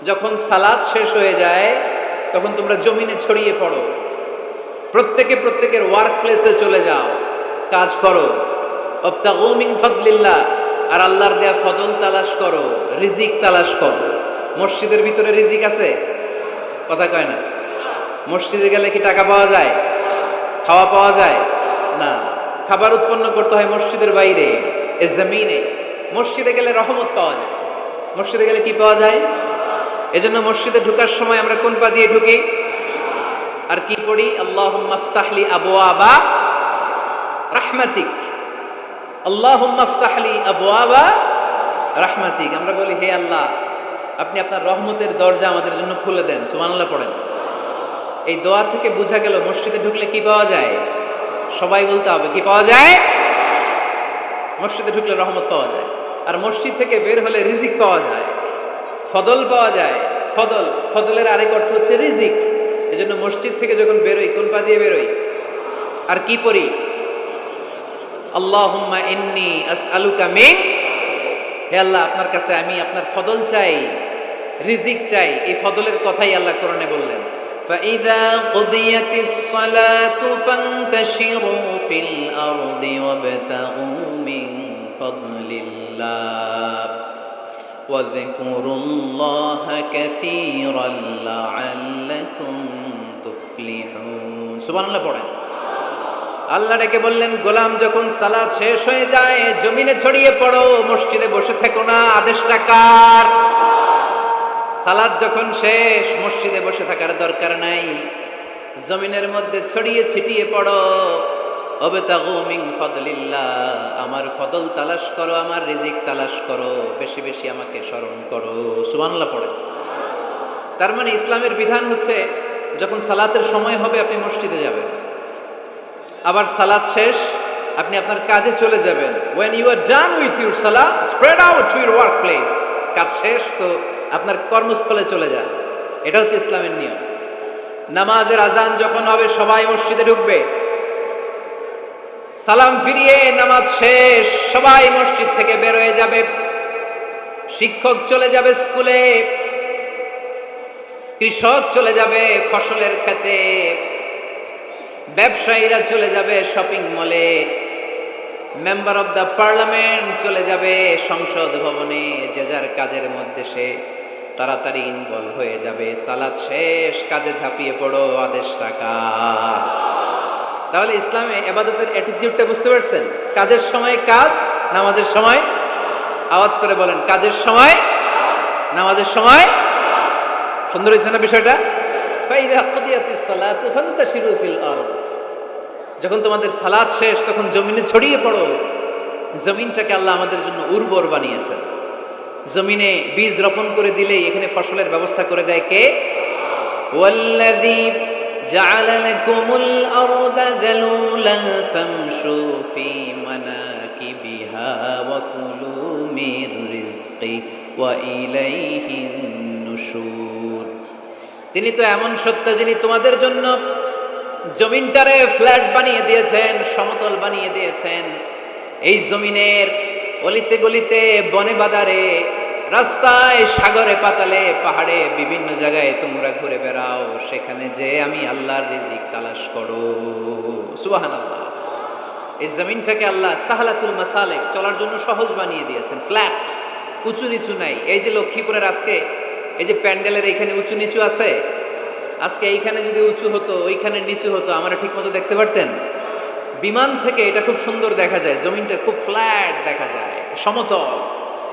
যখন সালাত শেষ হয়ে যায় তখন তোমরা জমিনে ছড়িয়ে পড়ো, প্রত্যেকে প্রত্যেকের ওয়ার্ক প্লেসে চলে যাও, কাজ করো। ওয়াবতাগু মিন ফাদলিল্লাহ, আর আল্লাহর দেয়া ফদল তালাশ করো, রিজিক তালাশ করো। মসজিদের ভিতরে রিজিক আছে? কথা কয় না। মসজিদে গেলে কি টাকা পাওয়া যায়? খাওয়া পাওয়া যায় না। খাবার উৎপন্ন করতে হয় মসজিদের বাইরে, এ জমিনে। মসজিদে গেলে রহমত পাওয়া যায়। মসজিদে গেলে কি পাওয়া যায়? এজন্য মসজিদে ঢোকার সময় আমরা কোন পা দিয়ে ঢুকি আর কি পড়ি? আল্লাহুম্মা ইফতাহলি আবওয়াবা রাহমাতিক, আল্লাহুম্মা ইফতাহলি আবওয়াবা রাহমাতিক। আমরা বলি, হে আল্লাহ, আপনি আপনার রহমতের দরজা আমাদের জন্য খুলে দেন। সুবহানাল্লাহ পড়েন। এই দোয়া থেকে বোঝা গেল মসজিদে ঢুকলে কি পাওয়া যায়। সবাই বলতে হবে, কি পাওয়া যায়? মসজিদে ঢুকলে রহমত পাওয়া যায়, আর মসজিদ থেকে বের হলে রিজিক পাওয়া যায়, ফদল পাওয়া যায়। ফদল, ফদলের আরেক অর্থ হচ্ছে রিজিক। এজন্য মসজিদ থেকে যখন বেরোই কোন পা দিয়ে বেরোই আর কি পড়ি? আল্লাহুম্মা ইন্নী আসআলুকা মিন, হে আল্লাহ, আপনার কাছে আমি আপনার ফদল চাই, রিজিক চাই। এই ফদলের কথাই আল্লাহ কোরআনে বললেন, فَإِذَا قُضِيَتِ الصَّلَاةُ فَانتَشِرُوا فِي الْأَرْضِ وَابْتَغُوا مِن فَضْلِ اللَّهِ وَاذْكُرُوا اللَّهَ كَثِيرًا لَعَلَّكُمْ تُفْلِحُونَ। সুবহানাল্লাহ পড়েন। আল্লাহ ডেকে বললেন, গোলাম, যখন সালাত শেষ হয়ে যায় জমিনে ছড়িয়ে পড়ো, মসজিদে বসে থেকো না। আদেশটা কার? সালাত যখন শেষ মসজিদে বসে থাকার দরকার নাই, জমিনের মধ্যে ছড়িয়ে ছিটিয়ে পড়ো। ওয়াবতাগু মিন ফাদলিল্লাহ, আমার ফদল তালাশ করো, আমার রিজিক তালাশ করো, বেশি বেশি আমাকে স্মরণ করো। সুবহানাল্লাহ পড়ে। তার মানে ইসলামের বিধান হচ্ছে, যখন সালাতের সময় হবে আপনি মসজিদে যাবেন, আবার সালাত শেষ আপনি আপনার কাজে চলে যাবেন। when you are done with your salah, spread out to your workplace। কাজ শেষ তো আপনার কর্মস্থলে চলে যান। এটা হচ্ছে ইসলামের নিয়ম। নামাজের আজান যখন হবে সবাই মসজিদে ঢুকবে, সালাম ফিরিয়ে নামাজ শেষ সবাই মসজিদ থেকে বের হয়ে যাবে। শিক্ষক চলে যাবে স্কুলে, কৃষক চলে যাবে ফসলের খেতে, ব্যবসায়ীরা চলে যাবে শপিং মলে, মেম্বার অব দ্য পার্লামেন্ট চলে যাবে সংসদ ভবনে। যে যার কাজের মধ্যে সে তাড়াতাড়ি ইনভলভ হয়ে যাবে। সালাত শেষ, কাজে ঝাঁপিয়ে পড়ো। আদেশটা কার? তাহলে ইসলামে ইবাদতের অ্যাটিটিউডটা বুঝতে পারছেন? কাজের সময় কাজ, নামাজের সময়, আওয়াজ করে বলেন, কাজের সময়, নামাজের সময়। সুন্দর হয়েছে না বিষয়টা? ফাইদা কুদিয়াতিস সালাতু ফান্তাশিরু ফিল আরদ, যখন তোমাদের সালাত শেষ তখন জমিনে ছড়িয়ে পড়ো। জমিনটাকে আল্লাহ আমাদের জন্য উর্বর বানিয়েছেন। জমিনে বীজ রোপণ করে দিলেই এখানে ফসলের ব্যবস্থা করে দেয় কে? ওয়াল্লাযী জাআলা লাকুমুল আরদা যালুলান ফামশু ফি মানাকিবিহা ওয়া কুলু মির রিজকি ওয়া ইলাইহিন নুশুর। তিনি তো এমন সত্তা যিনি তোমাদের জন্য জমিনটারে ফ্ল্যাট বানিয়ে দিয়েছেন, সমতল বানিয়ে দিয়েছেন। এই জমিনের অলিতে গলিতে, বনে বাদারে, রাস্তায়, সাগরে, পাতালে, পাহাড়ে, বিভিন্ন জায়গায় তোমরা ঘুরে বেড়াও। সেখানে যে আমি আল্লাহর রিজিক তালাশ করো। সুবহানাল্লাহ। এই জমিনটাকে আল্লাহ সাহালাতুল মাসালিক, চলার জন্য সহজ বানিয়ে দিয়েছেন। ফ্ল্যাট, উঁচু নিচু নাই। এই যে লক্ষ্মীপুরের আজকে এই যে প্যান্ডেলের এইখানে উঁচু নিচু আছে, আজকে এইখানে যদি উঁচু হতো ওইখানে নিচু হতো, আমরা ঠিক মতো দেখতে পারতেন? বিমান থেকে এটা খুব সুন্দর দেখা যায়, জমিনটা খুব ফ্ল্যাট দেখা যায়, সমতল।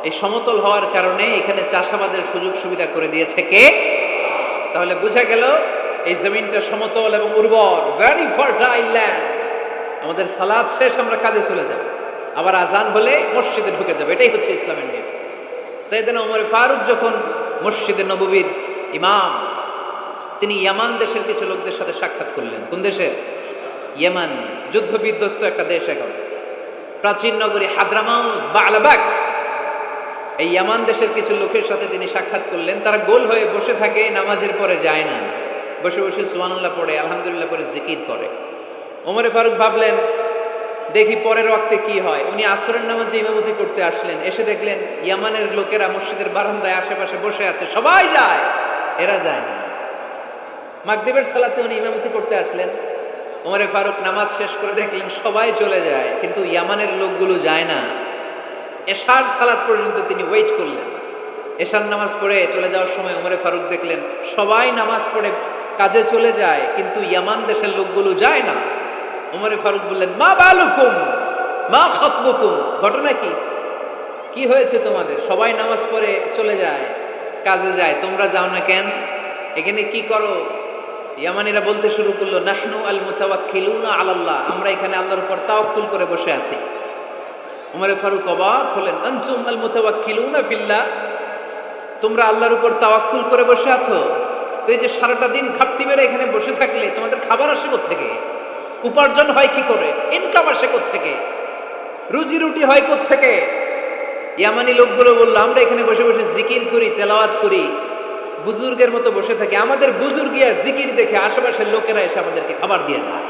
এই সমতল হওয়ার কারণে এখানে চাষাবাদের সুযোগ সুবিধা করে দিয়েছে কে? তাহলে বোঝা গেল এই জমিনটা সমতল এবং উর্বর, ভেরি ফার্টাইল ল্যান্ড। আমাদের সালাত শেষ আমরা কাজে চলে যাব, আবার আজান হলে মসজিদে ঢুকে যাবে। এটাই হচ্ছে ইসলামের নিয়ম। সাইয়েদনা ওমর ফারুক যখন মসজিদে নববীর ইমাম, তিনি ইয়ামান দেশের কিছু লোকদের সাথে সাক্ষাৎ করলেন। কোন দেশের? ইয়ামান, যুদ্ধ বিধ্বস্ত একটা দেশ এখন। প্রাচীন নগরী হাদ্রামাউত, বা'লাবাক, এই ইয়ামান দেশের কিছু লোকের সাথে তিনি সাক্ষাৎ করলেন। তারা গোল হয়ে বসে থাকে, নামাজের পরে যায় না, বসে বসে সুবহানাল্লাহ পড়ে, আলহামদুলিল্লাহ পড়ে জিকির করে। ওমর ফারুক ভাবলেন, দেখি পরের ওয়াক্তে কি হয়। উনি আসরের নামাজে ইমামতি করতে আসলেন, এসে দেখলেন ইয়ামানের লোকেরা মসজিদের বারান্দায় আশেপাশে বসে আছে, সবাই যায়, এরা যায় না। মাগরিবের সালাতে উনি ইমামতি করতে আসলেন, ওমরে ফারুক নামাজ শেষ করে দেখলেন সবাই চলে যায়, কিন্তু ইয়ামানের লোকগুলো যায় না। এশার সালাত পর্যন্ত তিনি ওয়েট করলেন। এশার নামাজ পড়ে চলে যাওয়ার সময় ওমরে ফারুক দেখলেন সবাই নামাজ পড়ে কাজে চলে যায়, কিন্তু ইয়ামান দেশের লোকগুলো যায় না। ওমরে ফারুক বললেন, মা বালুকুম মা খাতবুকুম, ঘটনা কি, কি হয়েছে তোমাদের? সবাই নামাজ পড়ে চলে যায়, কাজে যায়, তোমরা যাও না কেন? এখানে কি করো? ইয়ামানিরা বলতে শুরু করলো, নাহনু আল মুতাওয়াক্কিলুনা আলাল্লাহ, আমরা এখানে আল্লাহর উপর তাওয়াক্কুল করে বসে আছি। ওমরে ফারুক অবাক হলেন, আনতুম আল মুতাওয়াক্কিলুনা ফিল্লাহ, তোমরা আল্লাহর উপর তাওয়াক্কুল করে বসে আছো? তো এই যে সারাটা দিন ঘাপটি মেরে এখানে বসে থাকলে তোমাদের খাবার আসে কোত্থেকে? উপার্জন হয় কি করে? ইনকাম আসে কোত্থেকে? রুজি রুটি হয় কোত্থেকে? ইয়ামানি লোকগুলো বললো, আমরা এখানে বসে বসে জিকির করি, তেলাওয়াত করি, বুজুর্গের মতো বসে থাকি, আমাদের বুজুর্গিয়া জিকির দেখে আশেপাশের লোকেরা এসে আমাদেরকে খাবার দিয়ে যায়।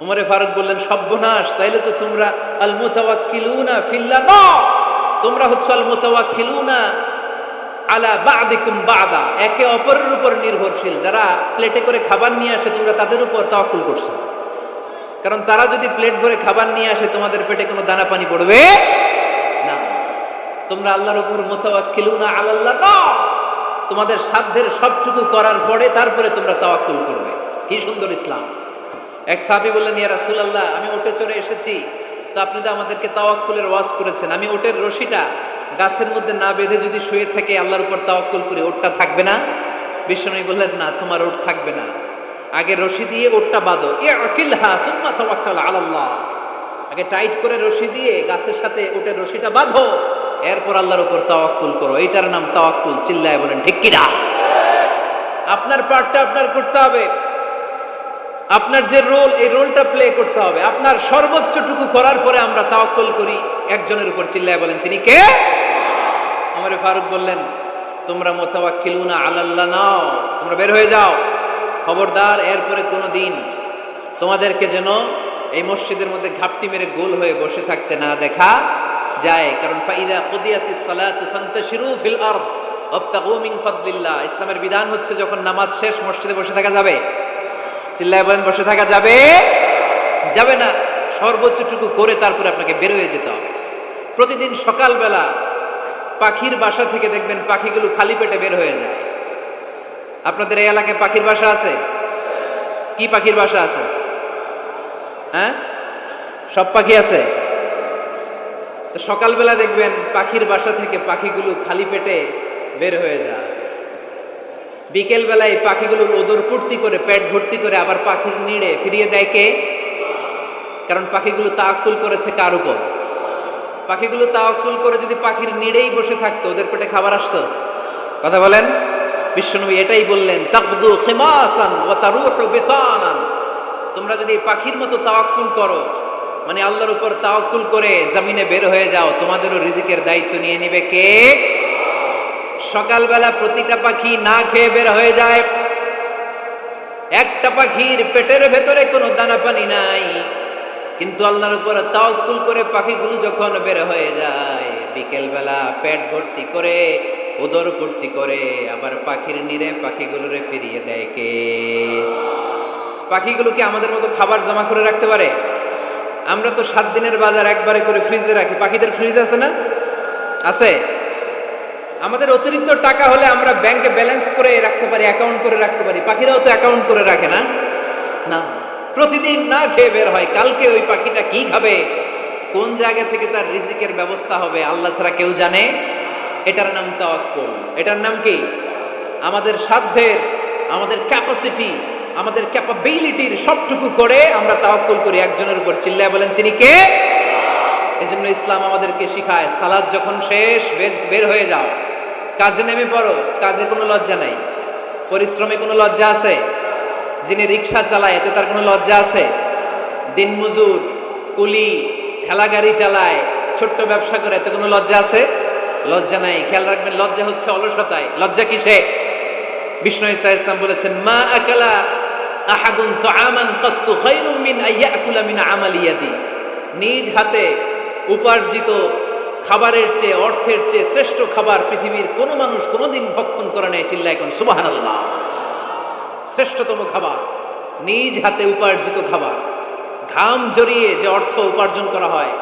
উমরে ফারুক বললেন, সর্বনাশ, তাইলে তো তোমরা আল মুতাওয়াক্কিলুনা ফিল্লাহ না, তোমরা হচ্ছে আল মুতাওয়াক্কিলুনা আলা বা'দিকুম বা'দা, একে অপরের উপর নির্ভরশীল। যারা প্লেটে করে খাবার নিয়ে আসে তোমরা তাদের উপর তাওয়াক্কুল করছো, কারণ তারা যদি প্লেট ভরে খাবার নিয়ে আসে তোমাদের পেটে কোনো দানা পানি পড়বে না। তোমরা আল্লাহর উপর মুতাওয়াক্কিলুনা আলাল্লাহ না, তোমাদের সাধ্যের সবটুকু করার পরে তারপরে তোমরা তাওয়াক্কুল করবে। কি সুন্দর ইসলাম! এক সাহাবী বললেন, ইয়া রাসূলুল্লাহ, আমি উটে চড়ে এসেছি, তো আপনি তো আমাদেরকে তাওয়াক্কুলের ওয়াজ করেছেন, আমি উটের রশিটা গাছের মধ্যে না বেঁধে যদি শুয়ে থাকে আল্লাহর উপর তাওয়াক্কুল করি, ওটটা থাকবে না? বিশ্বনবী বললেন, না, তোমার ওট থাকবে না, আগে রশি দিয়ে ওটটা বাঁধো, ইআকিলহা সুম্মা তাওয়াক্কাল আলাল্লাহ, আগে টাইট করে রশি দিয়ে গাছের সাথে ওটের রশিটা বাঁধো, এরপর আল্লাহর উপর তাওয়াক্কুল করো। এইটার নাম তাওয়াক্কুল। চিল্লায় বলেন ঠিক কিনা? আপনার পার্টটা আপনার করতে হবে, আপনার যে রোল, এই রোলটা প্লে করতে হবে। আপনার সর্বোচ্চটুকু করার পরে আমরা তাওয়াক্কুল করি একজনের উপর। চিল্লায় বলেন তিনি কে? ওমরে ফারুক বললেন, তোমরা মুতাওয়াক্কিলুনা আলাল্লাহ নাও, তোমরা বের হয়ে যাও, খবরদার এরপরে কোনো দিন তোমাদেরকে যেন এই মসজিদের মধ্যে ঘাপটি মেরে গোল হয়ে বসে থাকতে না দেখা যায়। কারণ ফাইদা কুদিয়াতিস সালাতু ফান্তাশিরু ফিল আরদ ওয়াবতাগু মিন ফাদলিল্লাহ, ইসলামের বিধান হচ্ছে যখন নামাজ শেষ মসজিদে বসে থাকা যাবে। চিল্লায় বলেন বসে থাকা যাবে? যাবে না, সর্বোচ্চটুকু করে তারপরে আপনাকে বের হয়ে যেতে হবে। প্রতিদিন সকালবেলা পাখির বাসা থেকে দেখবেন পাখিগুলো খালি পেটে বের হয়ে যায়। আপনাদের এই এলাকায় পাখির বাসা আছে? কি পাখির বাসা আছে? হ্যাঁ, সব পাখি আছে? তো সকালবেলা দেখবেন পাখির বাসা থেকে পাখিগুলো খালি পেটে বের হয়ে যায়। বিকেল বেলায় পাখিগুলোর ওদর ফুর্তি করে পেট ভর্তি করে আবার পাখির নিড়ে ফিরিয়ে দেয় কে? কারণ পাখিগুলো তাওয়াক্কুল করেছে কার উপর? পাখিগুলো তাওয়াক্কুল করে যদি পাখির নিড়েই বসে থাকতো, ওদের পেটে খাবার আসতো? কথা বলেন। বিশ্বনবী এটাই বললেন, তাকদু খিমাসান ওয়া তারুহু বিতানান, তোমরা যদি পাখির মতো তাওয়াক্কুল করো, মানে আল্লাহর উপর তাওয়াক্কুল করে জমিনে বের হয়ে যাও, তোমাদেরও রিজিকের দায়িত্ব নিয়ে নিবে কে? সকালবেলা প্রতিটা পাখি না খেয়ে বের হয়ে যায়, একটা পাখির পেটের ভেতরে কোনো দানা পানি নাই, কিন্তু আল্লাহর উপর তাওয়াক্কুল করে পাখিগুলো যখন বের হয়ে যায়, বিকেল বেলা পেট ভর্তি করে উদর ভর্তি করে আবার পাখির নিরে পাখিগুলোরে ফিরিয়ে দেয় কে? পাখিগুলো কি আমাদের মতো খাবার জমা করে রাখতে পারে? আমরা তো 7 দিনের বাজার একবারে করে ফ্রিজে রাখি। পাখিদের ফ্রিজ আছে না? আছে। আমাদের অতিরিক্ত টাকা হলে আমরা ব্যাংকে ব্যালেন্স করে রাখতে পারি, অ্যাকাউন্ট করে রাখতে পারি। পাখিরাও তো অ্যাকাউন্ট করে রাখে না? না, প্রতিদিন না খেয়ে বের হয়। কালকে ওই পাখিটা কি খাবে, কোন জায়গা থেকে তার রিজিকের ব্যবস্থা হবে আল্লাহ ছাড়া কেউ জানে। এটার নাম তাওয়াক্কুল। এটার নাম কি? আমাদের সাধ্যের, আমাদের ক্যাপাসিটি, আমাদের ক্যাপাবিলিটির সবটুকু করে আমরা তাওয়াক্কুল করি একজনের উপর। চিল্লায় বলেন তিনি কে? এজন্য ইসলাম আমাদেরকে শিখায়, সালাত যখন শেষ বের হয়ে যাও, কাজে নেমে পড়ো। কাজে কোনো লজ্জা নাই, পরিশ্রমে কোনো লজ্জা আছে? যিনি রিক্সা চালায় এতে তার কোনো লজ্জা আছে? দিনমজুর, কুলি, ঠেলা গাড়ি চালায়, ছোট্ট ব্যবসা করে, এতে কোনো লজ্জা আছে? লজ্জা নাই। খেয়াল রাখবেন, লজ্জা হচ্ছে অলসতায়। লজ্জা কিসে? বিষ্ণু ঈসা ইসলাম বলেছেন, মা আকালা আহাদুন তুআমান কাত্তু খায়রুম মিন আইয়াকুলা মিন আমালি ইয়াদি। নিজ হাতে উপার্জিত খাবারের চেয়ে, অর্থের চেয়ে শ্রেষ্ঠ খাবার পৃথিবীর কোন মানুষ কোনোদিন ভক্ষণ করে নাই। চিল্লায় কোন সুবহানাল্লাহ। শ্রেষ্ঠতম খাবার নিজ হাতে উপার্জিত খাবার, ঘাম জড়িয়ে যে অর্থ উপার্জন করা হয়,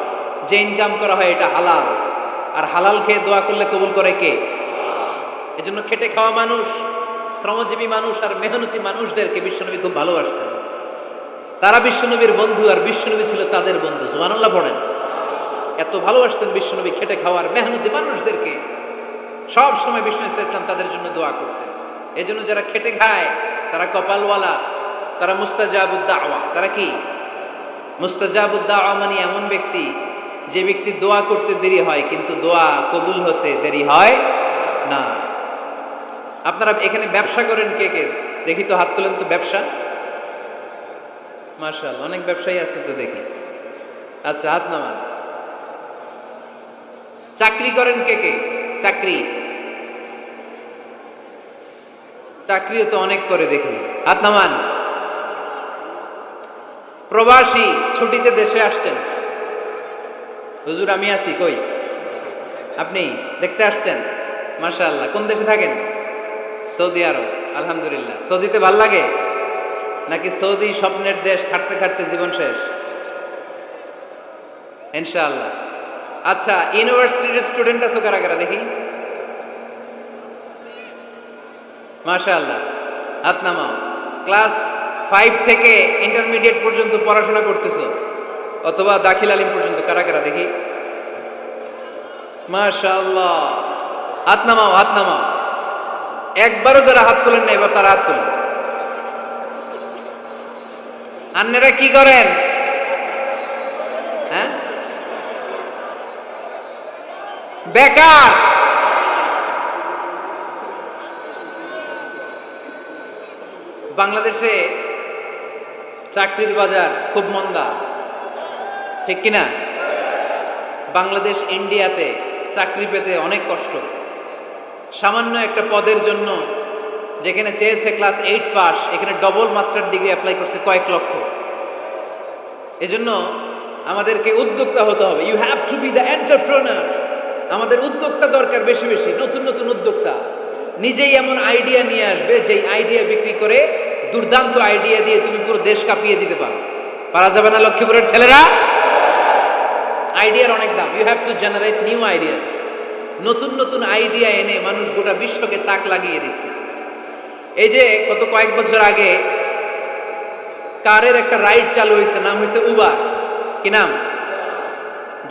যে ইনকাম করা হয়, এটা হালাল। আর হালাল খেয়ে দোয়া করলে কবুল করে কে? এজন্য খেটে খাওয়া মানুষ, শ্রমজীবী মানুষ আর মেহনতি মানুষদেরকে বিশ্বনবী খুব ভালোবাসতেন। তারা বিশ্বনবীর বন্ধু আর বিশ্বনবী ছিল তাদের বন্ধু। সুবহানাল্লাহ পড়েন। এত ভালোবাসতেন বিশ্বনবী খেটে খাওয়ার মেহনতি মানুষদেরকে। সব সময় বিষ্ণু ইসলাম তাদের জন্য দোয়া করতেন। এই জন্য যারা খেটে খায় তারা কপালওয়ালা, তারা মুস্তাজাবুদ দাওয়া। তারা কি? মুস্তাজাবুদ দাওয়া মানে এমন ব্যক্তি যে ব্যক্তি দোয়া করতে দেরি হয় কিন্তু দোয়া কবুল হতে দেরি হয় না। আপনারা এখানে ব্যবসা করেন কে কে? দেখি তো হাত তোলেন তো। ব্যবসা, মাশাআল্লাহ, অনেক ব্যবসায়ী আছে তো দেখি। আচ্ছা, হাত নামান। চাকরি করেন কে কে? চাকরি, চাকরিও তো অনেক করে দেখি, হাত নামান। প্রবাসী, ছুটিতে দেশে আসছেন। হুজুর আমি আছি কই? আপনি দেখতে আসছেন? মাশাআল্লাহ। কোন দেশে থাকেন? সৌদি আরব। আলহামদুলিল্লাহ। সৌদিতে ভাল লাগে নাকি সৌদি স্বপ্নের দেশ, খাটতে খাটতে জীবন শেষ? ইনশাআল্লাহ। আচ্ছা, ইউনিভার্সিটির স্টুডেন্ট আছো কারা কারা দেখি? মাশাআল্লাহ, হাত নামাও। ক্লাস 5 থেকে ইন্টারমিডিয়েট পর্যন্ত পড়াশোনা করতেছো অথবা দাখিল আলিম পর্যন্ত, কারা কারা দেখি? মাশাআল্লাহ, হাত নামাও, হাত নামাও। একবারও যারা হাত তোলেন না এবার তারা হাত তোলেন। আপনারা কি করেন? হ্যাঁ, বেকার। বাংলাদেশে চাকরির বাজার খুব মন্দা, ঠিক কিনা? বাংলাদেশ ইন্ডিয়াতে চাকরি পেতে অনেক কষ্ট। সামান্য একটা পদের জন্য যেখানে চেয়েছে ক্লাস 8 পাস, এখানে ডবল মাস্টার ডিগ্রি অ্যাপ্লাই করছে কয়েক লক্ষ। এজন্য আমাদেরকে উদ্যোক্তা হতে হবে। You have to be the entrepreneur. আমাদের উদ্যোক্তা দরকার, বেশি বেশি নতুন নতুন উদ্যোক্তা। নিজেই এমন আইডিয়া নিয়ে আসবে যেই আইডিয়া বিক্রি করে দুর্দান্ত আইডিয়া দিয়ে তুমি পুরো দেশ কাঁপিয়ে দিতে পারো। পারা যাবে না লক্ষ্মীপুরের ছেলেরা? আইডিয়ার অনেক দাম। You have to generate new ideas. নতুন নতুন আইডিয়া এনে মানুষ গোটা বিশ্বকে তাক লাগিয়ে দিচ্ছে। এই যে গত কয়েক বছর আগে কারের একটা রাইড চালু হয়েছে, নাম হয়েছে উবার। কি নাম?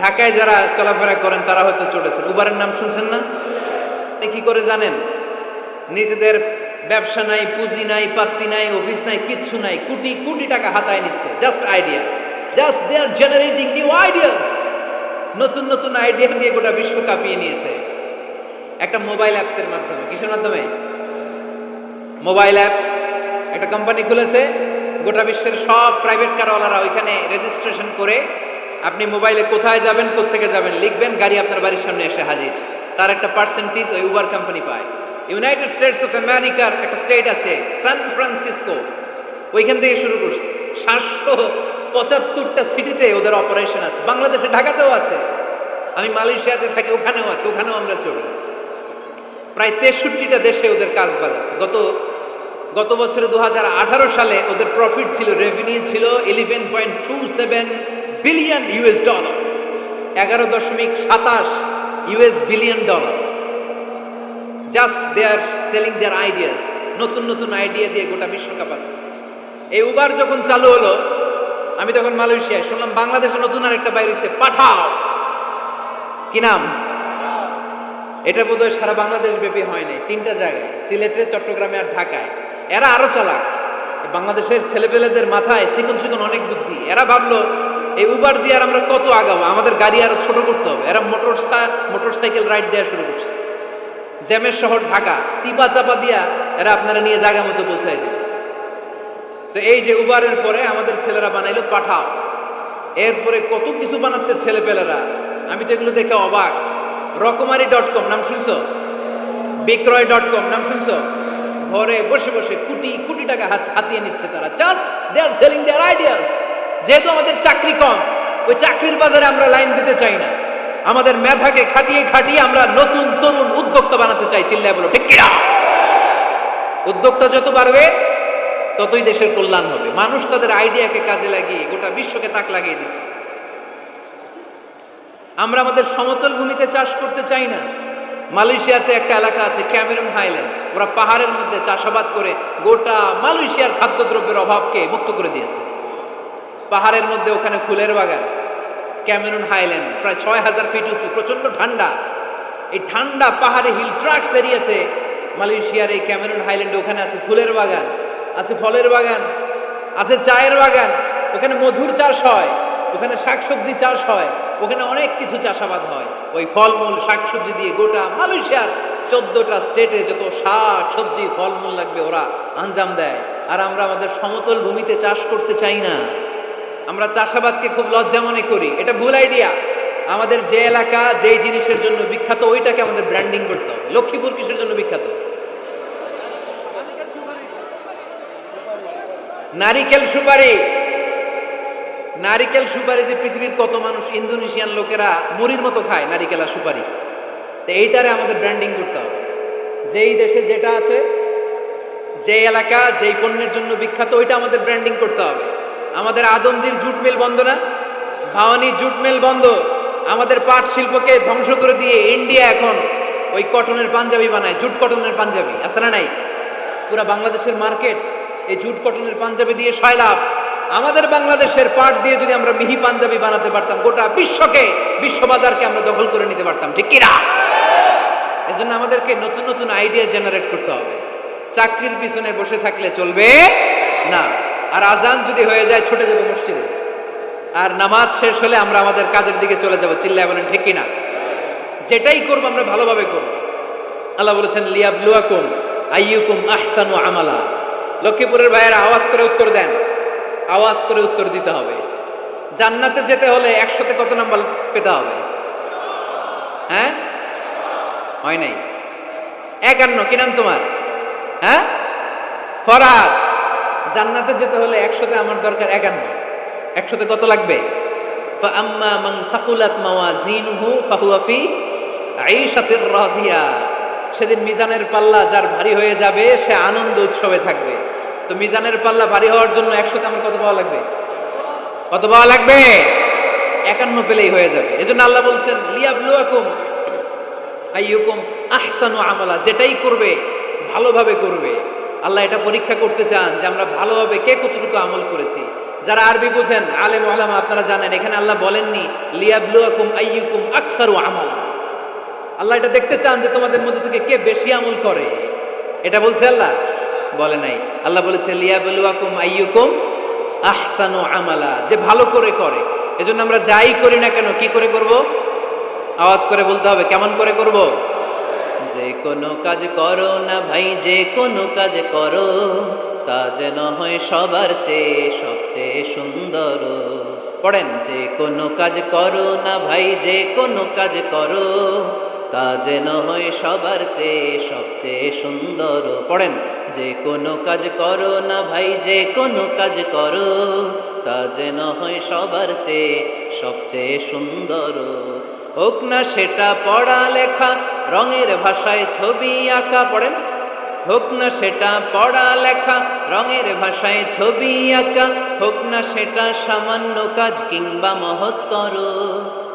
ঢাকায় যারা চলাফেরা করেন তারা হয়তো চড়েছেন। উবারের নাম শুনছেন না? কি করে জানেন? নিজেদের ব্যবসা নাই, পুঁজি নাই, পাত্তি নাই, অফিস নাই, কিচ্ছু নাই, কোটি কোটি টাকা হাতায় নিচ্ছে। Just idea, just they are generating new ideas. নতুন নতুন আইডিয়া দিয়ে গোটা বিশ্ব কাঁপিয়ে নিয়েছে একটা মোবাইল অ্যাপসের মাধ্যমে। কিসের মাধ্যমে? Mobile apps. একটা কোম্পানি খুলেছে, গোটা বিশ্বের সব প্রাইভেট কারওয়ালারা ওইখানে রেজিস্ট্রেশন করে আপনি মোবাইলে কোথায় যাবেন, কোত্থেকে যাবেন লিখবেন, গাড়ি আপনার বাড়ির সামনে এসে হাজির। তার একটা পার্সেন্টেজ ওই উবার কোম্পানি পায়। ইউনাইটেড স্টেটস অফ আমেরিকার একটা স্টেট আছে সান ফ্রান্সিসকো, ওইখান থেকে শুরু করছে। 775টা সিটিতে ওদের অপারেশন আছে। বাংলাদেশে ঢাকাতেও আছে, আমি মালয়েশিয়াতে থাকি, ওখানেও আছে, ওখানেও আমরা চড়ি। প্রায় 63টা দেশে ওদের কাজ বাজ আছে। গত বছরে 2018 সালে ওদের প্রফিট ছিল, রেভিনিউ ছিল 11.27 billion US dollar, 11.27 US billion dollar. Just they are selling their ideas. নতুন নতুন আইডিয়া দিয়ে গোটা বিশ্ব কাঁপাচ্ছে। এই উবার যখন চালু হলো, আমি তখন মালয়েশিয়ায়, শুনলাম বাংলাদেশে নতুন আর একটা বাইর হইছে, পাঠাও। কি নাম? এটা বোধহয় সারা বাংলাদেশ ব্যাপী হয় নাই, 3টা জায়গায়, সিলেটে, চট্টগ্রামে আর ঢাকায়। এরা আরো চালাক। বাংলাদেশের ছেলেপেলেদের মাথায় চিকন চিকন অনেক বুদ্ধি। এরা ভাবলো এই উবার দিয়ে আর আমরা কত আগাবো, আমাদের গাড়ি আরো ছোট করতে হবে। এরা মোটরসাইকেল রাইড দেওয়া শুরু করছে। জ্যামের শহর ঢাকা, চিপা চাপা দিয়া এরা আপনারা নিয়ে জায়গা মতো পৌঁছায় দেবে। তো এই যে উবারের পরে আমাদের ছেলেরা বানাইলো পাঠাও। এরপরে কত কিছু বানাচ্ছে ছেলেপেলেরা, আমি তো এগুলো দেখে অবাক। রকমারি.com নাম শুনছো? বিক্রয়.com নাম শুনছো? ঘরে বসে বসে কোটি কোটি টাকা হাতিয়ে নিচ্ছে তারা, just they are selling their ideas. যেহেতু আমাদের চাকরি কম, ওই চাকরির বাজারে আমরা লাইন দিতে চাই না, আমাদের মেধাকে খাটিয়ে খাটিয়ে আমরা নতুন তরুণ উদ্যোক্তা বানাতে চাই। চিল্লায় বলো ঠিক কিনা? উদ্যোক্তা যত বাড়বে ততই দেশের কল্যাণ হবে। মানুষ তাদের আইডিয়াকে কাজে লাগিয়ে গোটা বিশ্বকে তাক লাগিয়ে দিচ্ছে। আমরা আমাদের সমতল ভূমিতে চাষ করতে চাই না। মালয়েশিয়াতে একটা এলাকা আছে ক্যামেরুন হাইল্যান্ড, ওরা পাহাড়ের মধ্যে চাষাবাদ করে গোটা মালয়েশিয়ার খাদ্যদ্রব্যের অভাবকে মুক্ত করে দিয়েছে। পাহাড়ের মধ্যে ওখানে ফুলের বাগান, ক্যামেরুন হাইল্যান্ড প্রায় 6000 ফিট উঁচু, প্রচন্ড ঠান্ডা। এই ঠান্ডা পাহাড়ে হিল ট্রাক্স এরিয়াতে মালয়েশিয়ার এই ক্যামেরুন হাইল্যান্ডে ওখানে আছে ফুলের বাগান, আছে ফলের বাগান, আছে চায়ের বাগান, ওখানে মধুর চাষ হয়, ওখানে শাকসবজি চাষ হয়, ওখানে অনেক কিছু চাষাবাদ হয়। ওই ফলমূল শাকসবজি দিয়ে গোটা মালয়েশিয়ার 14টা স্টেটে যত শাক সবজি ফলমূল লাগবে ওরা আঞ্জাম দেয়। আর আমরা আমাদের সমতল ভূমিতে চাষ করতে চাই না। আমরা চাষাবাদকে খুব লজ্জা মনে করি, এটা ভুল আইডিয়া। আমাদের যে এলাকা যেই জিনিসের জন্য বিখ্যাত ওইটাকে আমাদের ব্র্যান্ডিং করতে হবে। লক্ষ্মীপুর কিসের জন্য বিখ্যাত? নারিকেল সুপারি। নারিকেল সুপারি যে পৃথিবীর কত মানুষ, ইন্দোনেশিয়ান লোকেরা মুড়ির মতো খায় নারিকেল আর সুপারি। তো এইটারে আমাদের ব্র্যান্ডিং করতে হবে। যেই দেশে যেটা আছে, যে এলাকা যেই পণ্যের জন্য বিখ্যাত ওইটা আমাদের ব্র্যান্ডিং করতে হবে। আমাদের আদমজির জুট মিল বন্ধ না? ভাওয়ানি জুট মিল বন্ধ। আমাদের পাট শিল্পকে ধ্বংস করে দিয়ে ইন্ডিয়া এখন ওই কটনের পাঞ্জাবি বানায়, জুট কটনের পাঞ্জাবি। আছে না নাই? পুরা বাংলাদেশের মার্কেট এই জুট কটনের পাঞ্জাবি দিয়ে সয়লাভ। আমাদের বাংলাদেশের পাট দিয়ে যদি আমরা মিহি পাঞ্জাবি বানাতে পারতাম, গোটা বিশ্বকে, বিশ্ববাজারকে আমরা দখল করে নিতে পারতাম। ঠিক কিনা? এর জন্য আমাদেরকে নতুন নতুন আইডিয়া জেনারেট করতে হবে। চাকরির পিছনে বসে থাকলে চলবে না। আর আজান যদি হয়ে যায় ছুটে যাবো মসজিদে, আর নামাজ শেষ হলে আমরা আমাদের কাজের দিকে চলে যাব। চিল্লায় বলেন ঠিক কিনা? যেটাই করবো আমরা ভালোভাবে করব। আল্লাহ বলেছেন লিয়াবলুয়াকুম আইয়ুকুম আহসানু আমালা। লক্ষ্মীপুরের ভাইয়েরা আওয়াজ করে উত্তর দেন, আওয়াজ করে উত্তর দিতে হবে। জান্নাতে যেতে হলে 100তে কত নাম্বার পেতে হবে? হ্যাঁ, হয় নাই 51। কি নাম তোমার? হ্যাঁ, ফরহাদ। জান্নাতে যেতে হলে 100তে আমার দরকার 51। 100তে কত লাগবে? ফাআম্মা মান সাকুলাত মাওয়াজিনুহু ফাহুয়া ফি আইশাতির রাদিয়া। সেদিন মিজানের পাল্লা যার ভারী হয়ে যাবে সে আনন্দ উৎসবে থাকবে। তো মিজানের পাল্লা ভারী হওয়ার জন্য 100তে আমার কত পাওয়া লাগবে? কত পাওয়া লাগবে? 51 পেলেই হয়ে যাবে। এজন্য আল্লাহ বলছেন লিয়াবলুয়াকুম আইয়ুকুম আহসানু আমালা। যেটাই করবে ভালোভাবে করবে। আল্লাহ এটা পরীক্ষা করতে চান যে আমরা ভালোভাবে কে কতটুকু আমল করেছি। যারা আরবি বুঝেন আলেম ওলামা আপনারা জানেন, এখানে আল্লাহ বলেননি লিয়াবলুয়াকুম আইয়ুকুম আকসারু আমালা। আল্লাহ এটা দেখতে চান যে তোমাদের মধ্যে থেকে কে বেশি আমল করে। এটা বলছে আল্লাহ? বলে নাই। আল্লাহ বলেছে লিয়াবলুয়াকুম আইয়ুকুম আহসানু আমালা, যে ভালো করে করে। এজন্য আমরা যাই করি না কেন কি করে করব? আওয়াজ করে বলতে হবে। কেমন করে করব? যে কোনো কাজ করো না ভাই, যে কোনো কাজ করো, তা যেন হয় সবার চেয়ে সবচেয়ে সুন্দর। পড়েন, যে কোনো কাজ করো না ভাই, যে কোনো কাজ করো, তা যেন হয় সবার চেয়ে সবচেয়ে সুন্দর। পড়েন, যে কোনো কাজ করো না ভাই, যে কোনো কাজ করো, তা যেন হয় সবার চেয়ে সবচেয়ে সুন্দর। হোক না সেটা পড়া লেখা, রঙের ভাষায় ছবি আঁকা। পড়েন, হোক না সেটা পড়া লেখা, রঙের ভাষায় ছবি আঁকা। হোক না সেটা সামান্য কাজ কিংবা মহত্তর,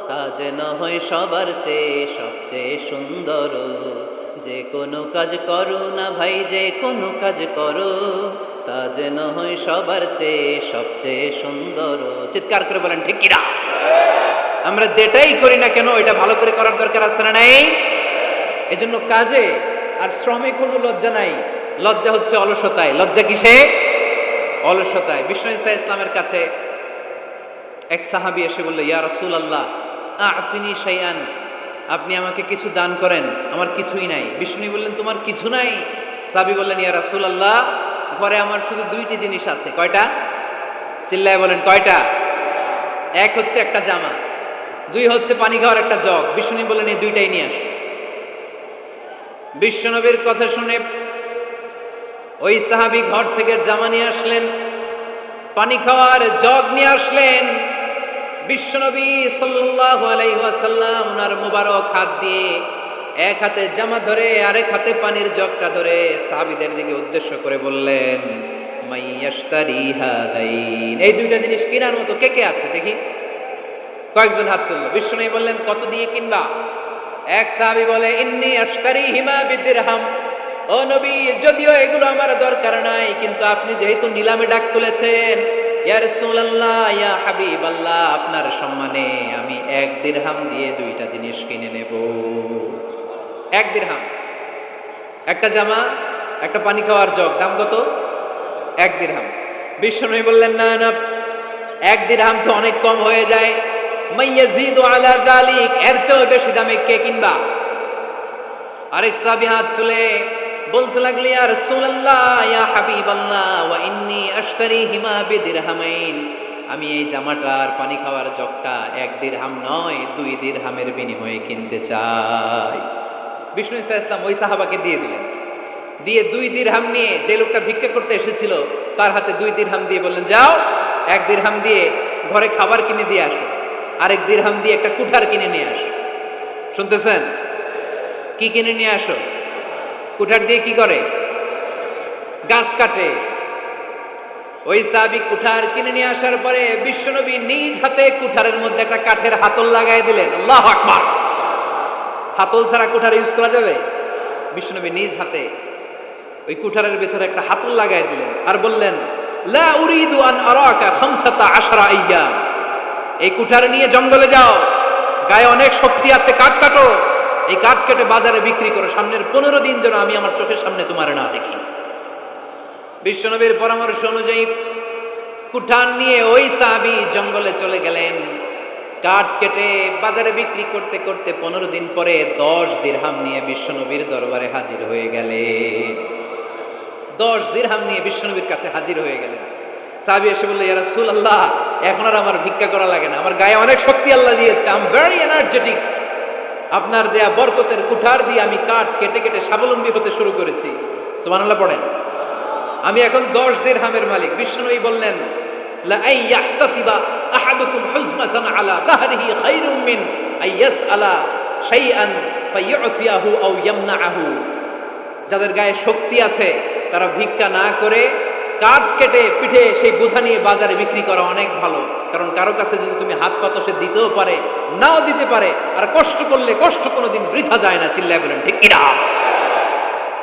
তা যেন হয় সবার চেয়ে সবচেয়ে সুন্দর। যে কোনো কাজ করো না ভাই, যে কোনো কাজ করো, তা যেন হয় সবার চেয়ে সবচেয়ে সুন্দর। চিৎকার করে বলেন ঠিক কিনা? আমরা যেটাই করি না কেন এটা ভালো করে করার দরকার আছে না নাই? এজন্য কাজে আর শ্রমে কোনো লজ্জা নাই। লজ্জা হচ্ছে অলসতায়। লজ্জা কিসে? অলসতায়। বিষ্ণু ইসা ইসলামের কাছে এক সাহাবী এসে বলল, ইয়া রাসূলুল্লাহ আ'তিনি শাইআন, আপনি আমাকে কিছু দান করেন, আমার কিছুই নাই। বিষ্ণু বললেন, তোমার কিছু নাই? সাহাবী বললেন, ইয়া রাসূলুল্লাহ ঘরে আমার শুধু 2টি জিনিস আছে। কয়টা? চিল্লায় বলেন কয়টা? এক হচ্ছে একটা জামা, 2 হচ্ছে পানি খাওয়ার একটা জগ। বিষ্ণু বললেন, এই 2টাই নিয়ে আস। বিশ্বনবীর কথা শুনে ওই সাহাবী ঘর থেকে জামা নিয়ে আসলেন, পানি খাওয়ার জগ নিয়ে আসলেন। বিশ্বনবী সাল্লাল্লাহু আলাইহি ওয়াসাল্লাম ওনার মুবারক হাত দিয়ে এক হাতে জামা ধরে আরেক হাতে পানির জগটা ধরে সাহাবীদের দিকে উদ্দেশ্য করে বললেন, মাইয়াশতারি হাদাইন, এই দুইটা জিনিস কেনার মতো কে কে আছে দেখি। কয়েকজন হাত তুললো। বিশ্বনবী বললেন, কত দিয়ে কিনবা? এক সাহাবী বলে, ইন্নী আশতারিহিমা বিদিরহাম, ও নবী, যদিও এগুলো আমার দরকার নাই, কিন্তু আপনি যেহেতু নিলামে ডাক তুলেছেন, ইয়া রাসূলুল্লাহ, ইয়া হাবিবাল্লাহ, আপনার সম্মানে আমি 1 দিরহাম দিয়ে দুইটা জিনিস কিনে নেব। 1 দিরহাম, একটা জামা, একটা পানি খাওয়ার জগ, দাম কত? 1 দিরহাম। বিশ্বনবী বললেন, না না, 1 দিরহাম তো অনেক কম হয়ে যায়, মাইয়াজিদু আলা যালিক, এর চেয়ে বেশি দামে কে কিনবা? আরেক সাহাবী হাত তুলে বলতে লাগলো, ইয়া রাসূলুল্লাহ, ইয়া হাবিবাল্লাহ, ওয়া ইন্নী আশতারিহিমা বিদিরহামাইন, আমি এই জামাটার পানি খাওয়ার জগটা 1 দিরহাম নয় 2 দিরহামের বিনিময়ে কিনতে চাই। বিষ্ণু ইসা ইসলাম ওই সাহাবাকে দিয়ে দিলেন। দিয়ে 2 দিরহাম নিয়ে যে লোকটা ভিক্ষা করতে এসেছিল তার হাতে 2 দিরহাম দিয়ে বললেন, যাও 1 দিরহাম দিয়ে ঘরে খাবার কিনে দিয়ে আসো, আরেক দিরহাম দিয়ে একটা কুঠার কিনে নিয়ে আসো। শুনতেছেন? কি কিনে নিয়ে আসো? কুঠার দিয়ে কি করে? গাছ কাটে। ওই সাহাবী কুঠার কিনে নিয়ে আসার পরে বিশ্বনবী নিজ হাতে কুঠারের মধ্যে একটা কাঠের হাতল লাগাই দিলেন। আল্লাহু আকবার! হাতল ছাড়া কুঠার ইউজ করা যাবে? বিশ্বনবী নিজ হাতে ওই কুঠারের ভিতরে একটা হাতল লাগাই দিলেন আর বললেন, লা উরিদু আন আরাকা 15 আইয়াম, এই কুঠার নিয়ে জঙ্গলে যাও, গায়ে অনেক শক্তি আছে, কাঠ কাটো, এই কাঠ কেটে বাজারে বিক্রি করো, সামনের 15 দিন যেন আমি আমার চোখের সামনে তোমার না দেখি। বিশ্বনবীর পরামর্শ অনুযায়ী কুঠার নিয়ে ওই সাহাবী জঙ্গলে চলে গেলেন। কাঠ কেটে বাজারে বিক্রি করতে করতে 15 দিন পরে 10 দিরহাম নিয়ে বিশ্বনবীর দরবারে হাজির হয়ে গেলেন। 10 দিরহাম নিয়ে বিশ্বনবীর কাছে হাজির হয়ে গেলেন। সাহাবী এসে বলল, ইয়া রাসূলুল্লাহ, এখন আর আমার ভিক্ষা করা লাগে না, আমার গায়ে অনেক শক্তি আল্লাহ দিয়েছে, আই এম ভেরি এনার্জেটিক, আপনার দেয়া বরকতের কুঠার দিয়ে আমি কাঠ কেটে কেটে স্বাবলম্বী হতে শুরু করেছি। সুবহানাল্লাহ পড়েন। আমি এখন 10 দিরহামের মালিক। বিশ্বনবী বললেন, লা আইয়াহতাতিবা আহাদুকুম হুজমাতান আলা দাহরিহি খায়রুম মিন আইয়াসআলা শাইআন ফায়ু'তিয়াহু আও ইয়ামনাহু, যাদের গায়ে শক্তি আছে তারা ভিক্ষা না করে কাঠ কেটে পিঠে সেই বোঝা নিয়ে বাজারে বিক্রি করা অনেক ভালো। কারণ কারো কাছে যদি তুমি হাত পাতো, সে দিতেও পারে, নাও দিতে পারে, আর কষ্ট করলে কষ্ট কোনোদিন বৃথা যায় না। চিল্লায় বলেন ঠিক কিনা?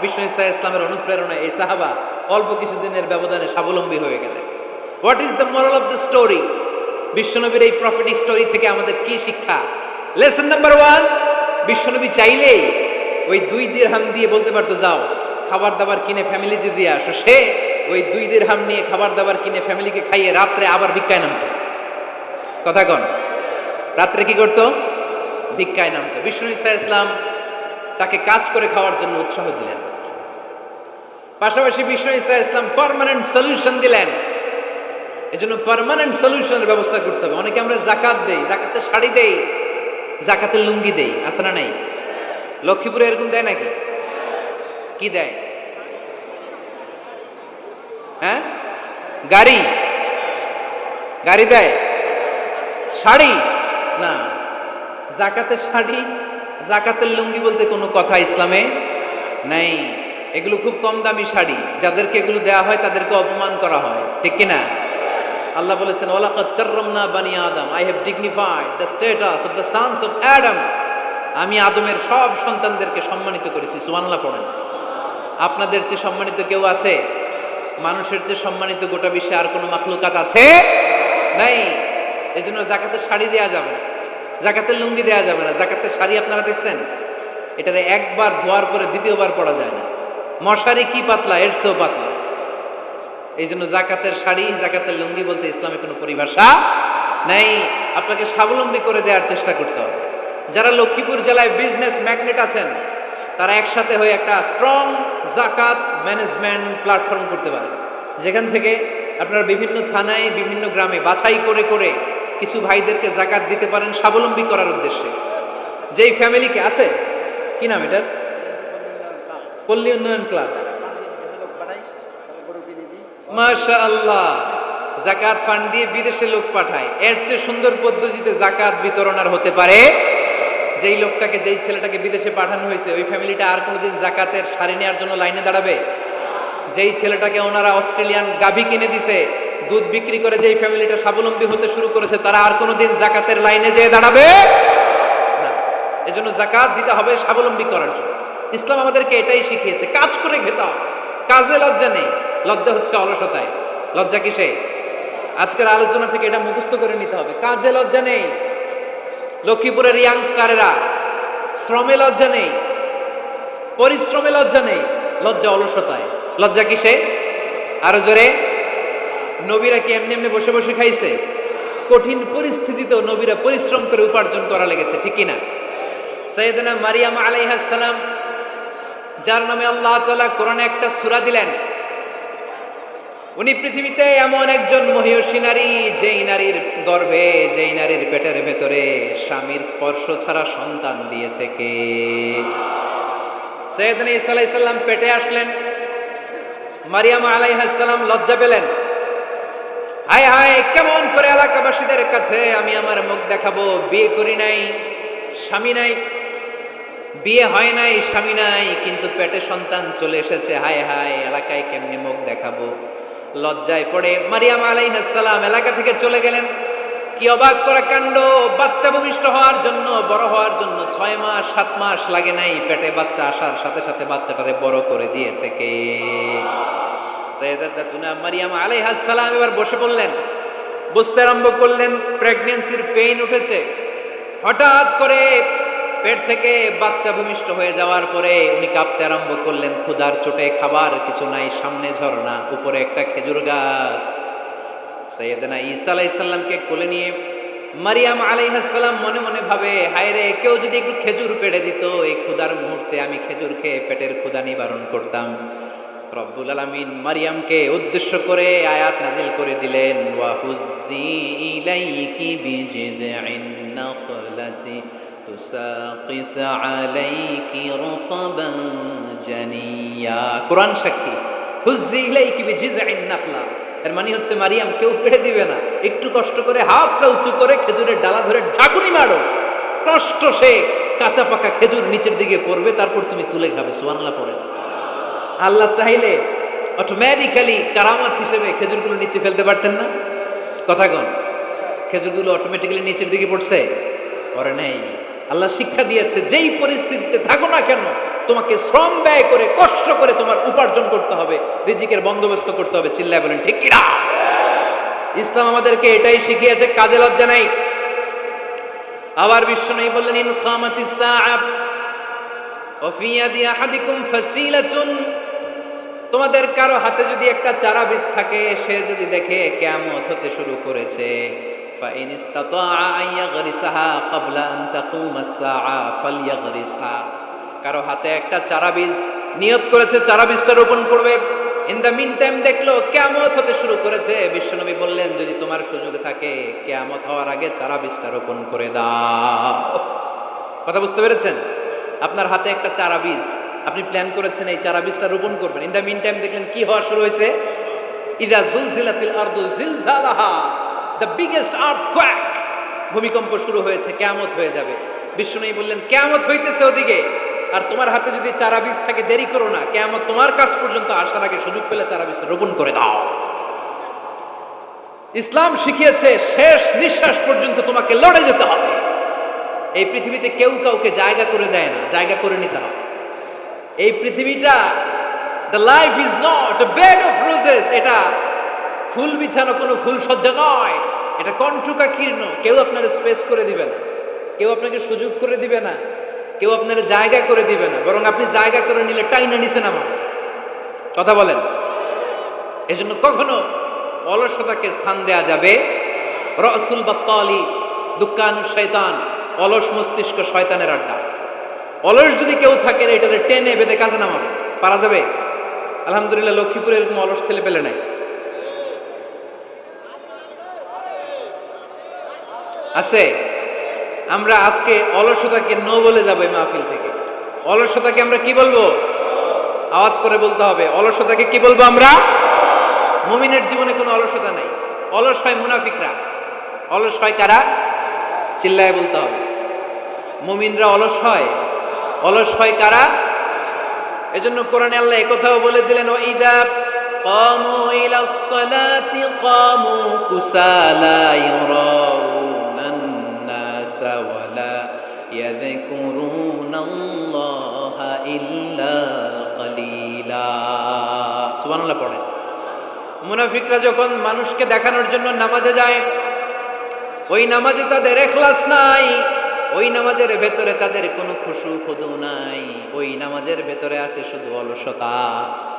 বিষ্ণু ইসা ইসলামের অনুপ্রেরণায় এই সাহাবা অল্প কিছুদিনের ব্যবধানে স্বাবলম্বী হয়ে গেলেন। What is the moral of the story? বিশ্বনবীর এই প্রফেটিক স্টোরি থেকে আমাদের কি শিক্ষা? লেসন নাম্বার 1, বিশ্বনবী চাইলেই ওই 2 দিরহাম দিয়ে বলতে পারতো, যাও খাবার দাবার কিনে ফ্যামিলিতে দিয়ে আসো। সে ওই 2 দিরহাম নিয়ে খাবার দাবার কিনে ফ্যামিলিকে খাইয়ে রাত্রে আবার ভিক্ষায় নামতো। কথা কন? রাত্রে কি করতো? ভিক্ষায় নামতো। বিষ্ণু ইসা ইসলাম তাকে কাজ করে খাওয়ার জন্য উৎসাহ দিলেন। পাশাপাশি বিষ্ণু ইসা ইসলাম পার্মানেন্ট সলিউশন দিলেন। এজন্য পার্মানেন্ট সলিউশনের ব্যবস্থা করতে হবে। অনেকে আমরা যাকাত দেই, যাকাতের শাড়ি দেই, যাকাতের লুঙ্গি দেই, আছে না নাই? লক্ষ্মীপুরে এরকম দেয় নাকি? কি দেয়? হ্যাঁ, গাড়ি, গাড়ি দেয়। শাড়ি না, যাকাতের শাড়ি, যাকাতের লুঙ্গি বলতে কোনো কথা ইসলামে নাই। এগুলো খুব কম দামি শাড়ি, যাদেরকে এগুলো দেওয়া হয় তাদেরকে অপমান করা হয়, ঠিক কিনা? আল্লাহ বলেছেন, ওয়ালাকাদ কাররামনা বানি আদম, I have dignified the status of the sons of Adam, আমি আদমের সব সন্তানদেরকে সম্মানিত করেছি। সুবহানাল্লাহ পড়েন। আপনাদের চেয়ে সম্মানিত কেউ আছে? মানুষের চেয়ে সম্মানিত গোটা বিশ্বে আর কোনো মাখলুকাত আছে? নাই। এজন্য যাকাতের শাড়ি দেয়া যাবে না, যাকাতের লুঙ্গি দেয়া যাবে না। যাকাতের শাড়ি আপনারা দেখছেন, এটারে একবার ধোয়ার পরে দ্বিতীয়বার পরা যায় না। মশারি কি পাতলা, এর চেয়েও পাতলা। এই জন্য জাকাতের শাড়ি, জাকাতের লুঙ্গি বলতে ইসলামে কোনো পরিভাষা নাই। আপনাকে স্বাবলম্বী করে দেওয়ার চেষ্টা করতে হবে। যারা লক্ষ্মীপুর জেলায় বিজনেস ম্যাগনেট আছেন, তারা একসাথে হয়ে একটা স্ট্রং জাকাত ম্যানেজমেন্ট প্ল্যাটফর্ম করতে পারে, যেখান থেকে আপনারা বিভিন্ন থানায়, বিভিন্ন গ্রামে বাছাই করে করে কিছু ভাইদেরকে জাকাত দিতে পারেন স্বাবলম্বী করার উদ্দেশ্যে। যেই ফ্যামিলিকে আছে, কি নাম এটার? পল্লী উন্নয়ন ক্লাব। মাশাআল্লাহ, যাকাত ফান্ড দিয়ে বিদেশে লোক পাঠায়, এর চেয়ে সুন্দর পদ্ধতিতে যাকাত বিতরণ আর হতে পারে? যেই লোকটাকে, যেই ছেলেটাকে বিদেশে পাঠানো হয়েছে, ওই ফ্যামিলিটা আর কোনোদিন যাকাতের শাড়ি নেওয়ার জন্য লাইনে দাঁড়াবে? যেই ছেলেটাকে ওনারা অস্ট্রেলিয়ান গাভী কিনে দিছে, দুধ বিক্রি করে যেই ফ্যামিলিটা স্বাবলম্বী হতে শুরু করেছে, তারা আর কোনোদিন যাকাতের লাইনে যেয়ে দাঁড়াবে না। এজন্য যাকাত দিতে হবে স্বাবলম্বী করার জন্য। ইসলাম আমাদেরকে এটাই শিখিয়েছে, কাজ করে খেতে হবে। কাজে লজ্জা নেই, লজ্জা হচ্ছে অলসতায়। লজ্জা কিসে? আজকের আলোচনা থেকে এটা মুখস্থ করে নিতে হবে, কাজে লজ্জা নেই। লক্ষ্মীপুরের ইয়াংস্টারেরা, শ্রমে লজ্জা নেই, পরিশ্রমে লজ্জা নেই, লজ্জা অলসতায়। লজ্জা কিসে? আরো জোরে। নবীরা কি এমনি এমনি বসে বসে খাইছে? কঠিন পরিস্থিতিতেও নবীরা পরিশ্রম করে উপার্জন করা লেগেছে, ঠিক কিনা? সাইয়েদনা মারিয়াম আলাইহিস সালাম, যার নামে আল্লাহ তাআলা কোরআনে একটা সূরা দিলেন, উনি পৃথিবীতে এমন একজন মহিয়সী নারী, যেই নারীর গর্ভে, যেই নারীর পেটের ভেতরে স্বামীর স্পর্শ ছাড়া সন্তান দিয়েছে কে? সাইয়েদনা ঈসা আলাইহিস সালাম পেটে আসলেন। মারিয়াম আলাইহিস সালাম লজ্জা পেলেন। হায় হায়, কেমন করে এলাকাবাসীদের কাছে আমি আমার মুখ দেখাবো? বিয়ে করি নাই, স্বামী নাই, বিয়ে হয় নাই, স্বামী নাই, কিন্তু পেটে সন্তান চলে এসেছে। হায় হায়, এলাকায় কেমনে মুখ দেখাবো? লজ্জায় পড়ে মারিয়াম আলাইহিস সালাম এলাকা থেকে চলে গেলেন। কি অবাক করা কাণ্ড! বাচ্চা ভূমিষ্ঠ হওয়ার জন্য, বড় হওয়ার জন্য 6 মাস 7 মাস লাগে নাই, পেটে বাচ্চা আসার সাথে সাথে বাচ্চাটারে বড় করে দিয়েছে কে? সাইয়েদাতুনা মারিয়াম আলাইহিস সালাম এবার বসে পড়লেন, বুঝতে আরম্ভ করলেন প্রেগন্যান্সির পেইন উঠেছে। হঠাৎ করে পেট থেকে বাচ্চা ভূমিষ্ঠ হয়ে যাওয়ার পরে উনি কাঁপতে আরম্ভ করলেন। ক্ষুধার চোটে খাবার কিছু নাই, সামনে ঝর্ণা, উপরে একটা খেজুর গাছ। সাইয়েদনা ঈসা আলাইহিস সালামকে কোলে নিয়ে মারিয়াম আলাইহিস সালাম মনে মনে ভাবে, হায় রে, কেউ যদি একটু খেজুর পেড়ে দিত, এই ক্ষুধার মুহূর্তে আমি খেজুর খেয়ে পেটের ক্ষুধা নিবারণ করতাম। রব্বুল আলামিন মারিয়ামকে উদ্দেশ্য করে আয়াত নাজিল করে দিলেন, ওয়া হুজ্জি ইলাইকি বিজিযিন নাখলাতি তুসাকিত আলাইকি রুতাবান জানিয়া। কোরআন সাক্ষী, হুজ্জি ইলাইকি বিজিযিন নাখলা, এর মানে হচ্ছে মারিয়াম, কেউ পেড়ে দিবে না, একটু কষ্ট করে হাতটা উঁচু করে খেজুরের ডালা ধরে ঝাঁকুনি মারো, কষ্ট সে কাঁচা পাকা খেজুর নিচের দিকে পড়বে, তারপর তুমি তুলে খাবে। সুবহানাল্লাহ পড়ে। আল্লাহ চাইলে অটোমেটিক্যালি কারামাত হিসেবে খেজুরগুলো নিচে ফেলতে পারতেন না? কথা কন, খেজুরগুলো অটোমেটিক্যালি নিচের দিকে পড়ছে? পড়ে নাই। আল্লাহ শিক্ষা দিয়েছে, যেই পরিস্থিতিতে থাকো না কেন, তোমাকে শ্রম ব্যয় করে, কষ্ট করে তোমার উপার্জন করতে হবে, রিজিকের বন্দোবস্ত করতে হবে। চিল্লায় বলেন ঠিক কিনা? ইসলাম আমাদেরকে এটাই শিখিয়েছে, কাজে লজ্জা নাই। আবার বিশ্বনবী বললেন, ইন খামাতিস সাআ ওয়া ফি ইয়াদি আহাদিকুম ফাসিলাতুন, তোমাদের কারো হাতে যদি একটা চারা বীজ থাকে, সে যদি দেখে কিয়ামত হতে শুরু করেছে, ফাইন ইসতাতাআ আন ইয়াগরিসাহা ক্বাবলা আন তাকুমাস সাআ ফালইয়াগরিসহা, কারো হাতে একটা চারা বীজ নিয়ত করেছে, চারা বীজটা রোপণ করবে, ইন দ্য মিন টাইম দেখলো কিয়ামত হতে শুরু করেছে, বিশ্বনবী বললেন, যদি তোমার সুযোগ থাকে কিয়ামত হওয়ার আগে চারা বীজটা রোপণ করে দাও। কথা বুঝতে পেরেছেন? আপনার হাতে একটা চারা বীজ, আপনি প্ল্যান করেছেন এই চারা বীজটা রোপণ করবেন, ইন দ্য মিন টাইম দেখলেন কি হওয়া শুরু হয়েছে? ইদা জুলজিলাতিল আরদু জিলজালাহা, দ্য বিগেস্ট আর্থকোয়েক, ভূমিকম্প শুরু হয়েছে, কিয়ামত হয়ে যাবে। বিশ্বনবী বললেন, কিয়ামত হইতেছে ওদিকে, আর তোমার হাতে যদি চারা বীজ থাকে, দেরি করো না, কিয়ামত তোমার কাছ পর্যন্ত আসার আগে সুযোগ পেলে চারা বীজটা রোপণ করে দাও। ইসলাম শিখিয়েছে, শেষ নিঃশ্বাস পর্যন্ত তোমাকে লড়ে যেতে হবে। এই পৃথিবীতে কেউ কাউকে জায়গা করে দেয় না, জায়গা করে নিতে হবে। এই পৃথিবীটা, the life is not a bed of roses, এটা ফুল বিছানো কোনো ফুল সজ্জা নয়, এটা কণ্টকাকীর্ণ। কেউ আপনার স্পেস করে দিবে না, কেউ আপনাকে সুযোগ করে দিবে না, কেউ আপনার জায়গা করে দিবে না, বরং আপনি জায়গা করে নিলে টাইনা নিচে নামাবে। কথা বলেন। এজন্য কখনো অলসতাকে স্থান দেয়া যাবে। রসুল বাত্তালি দুক্কানু শয়তান, অলস মস্তিষ্ক শয়তানের আড্ডা। অলস যদি কেউ থাকে, এটারে টেনে বেঁধে কাজে নামাবে, পারা যাবে? আলহামদুলিল্লাহ, লক্ষ্মীপুরে এরকম অলস ছেলে পেলে নাই। আছে? আমরা আজকে অলসতাকে নো বলে যাবো এই মাহফিল থেকে। অলসতাকে আমরা কি বলবো? আওয়াজ করে বলতে হবে, অলসতাকে কি বলবো আমরা? মুমিনের জীবনে কোনো অলসতা নাই। অলস হয় মুনাফিকরা। অলস হয় কারা? চিল্লায় বলতে হবে। মুমিনরা অলস হয়। অলস হয় কারা? এজন্য কোরআনে আল্লাহ একথাও বলে দিলেন, ওয়াইদা কামু ইলাস সালাতি কামু কুসালা ইউরাউনান নাসা ওয়ালা ইয়াযকুরুনাল্লাহা ইল্লা কালিলা। সুবহানাল্লাহ পড়েন। মুনাফিকরা যখন মানুষকে দেখানোর জন্য নামাজে যায়, ওই নামাজে তাদের ইখলাস নাই, ওই নামাজের ভেতরে তাদের কোনো খুশু খুদু নাই, ওই নামাজের ভেতরে আছে শুধু অলসতা।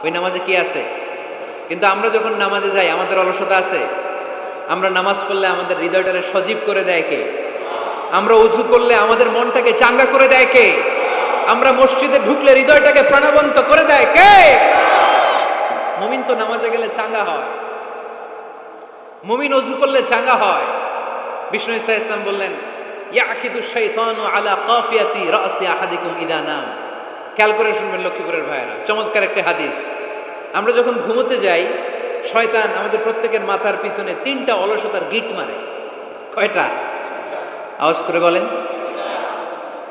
ওই নামাজে কি আছে? কিন্তু আমরা যখন নামাজে যাই আমাদের অলসতা আছে? আমরা নামাজ পড়লে আমাদের হৃদয়টাকে সজীব করে দেয় কে? আমরা উযু করলে আমাদের মনটাকে চাঙ্গা করে দেয় কে? আমরা মসজিদে ঢুকলে হৃদয়টাকে প্রাণবন্ত করে দেয় কে? মুমিন তো নামাজে গেলে চাঙ্গা হয়, মুমিন উযু করলে চাঙ্গা হয়। বিষ্ণু ঈসা ইসলাম বললেন, ইয়াকিদু শাইতানু আলা কাফিয়াতি রাসি আহাদিকুম ইদা নাম। খেয়াল করে শুনবেন লক্ষ্মীপুরের ভাইয়েরা, চমৎকার একটা হাদিস। আমরা যখন ঘুমোতে যাই, শয়তান আমাদের প্রত্যেকের মাথার পিছনে 3টা অলসতার গিট মারে। কয়টা? আওয়াজ করে বলেন।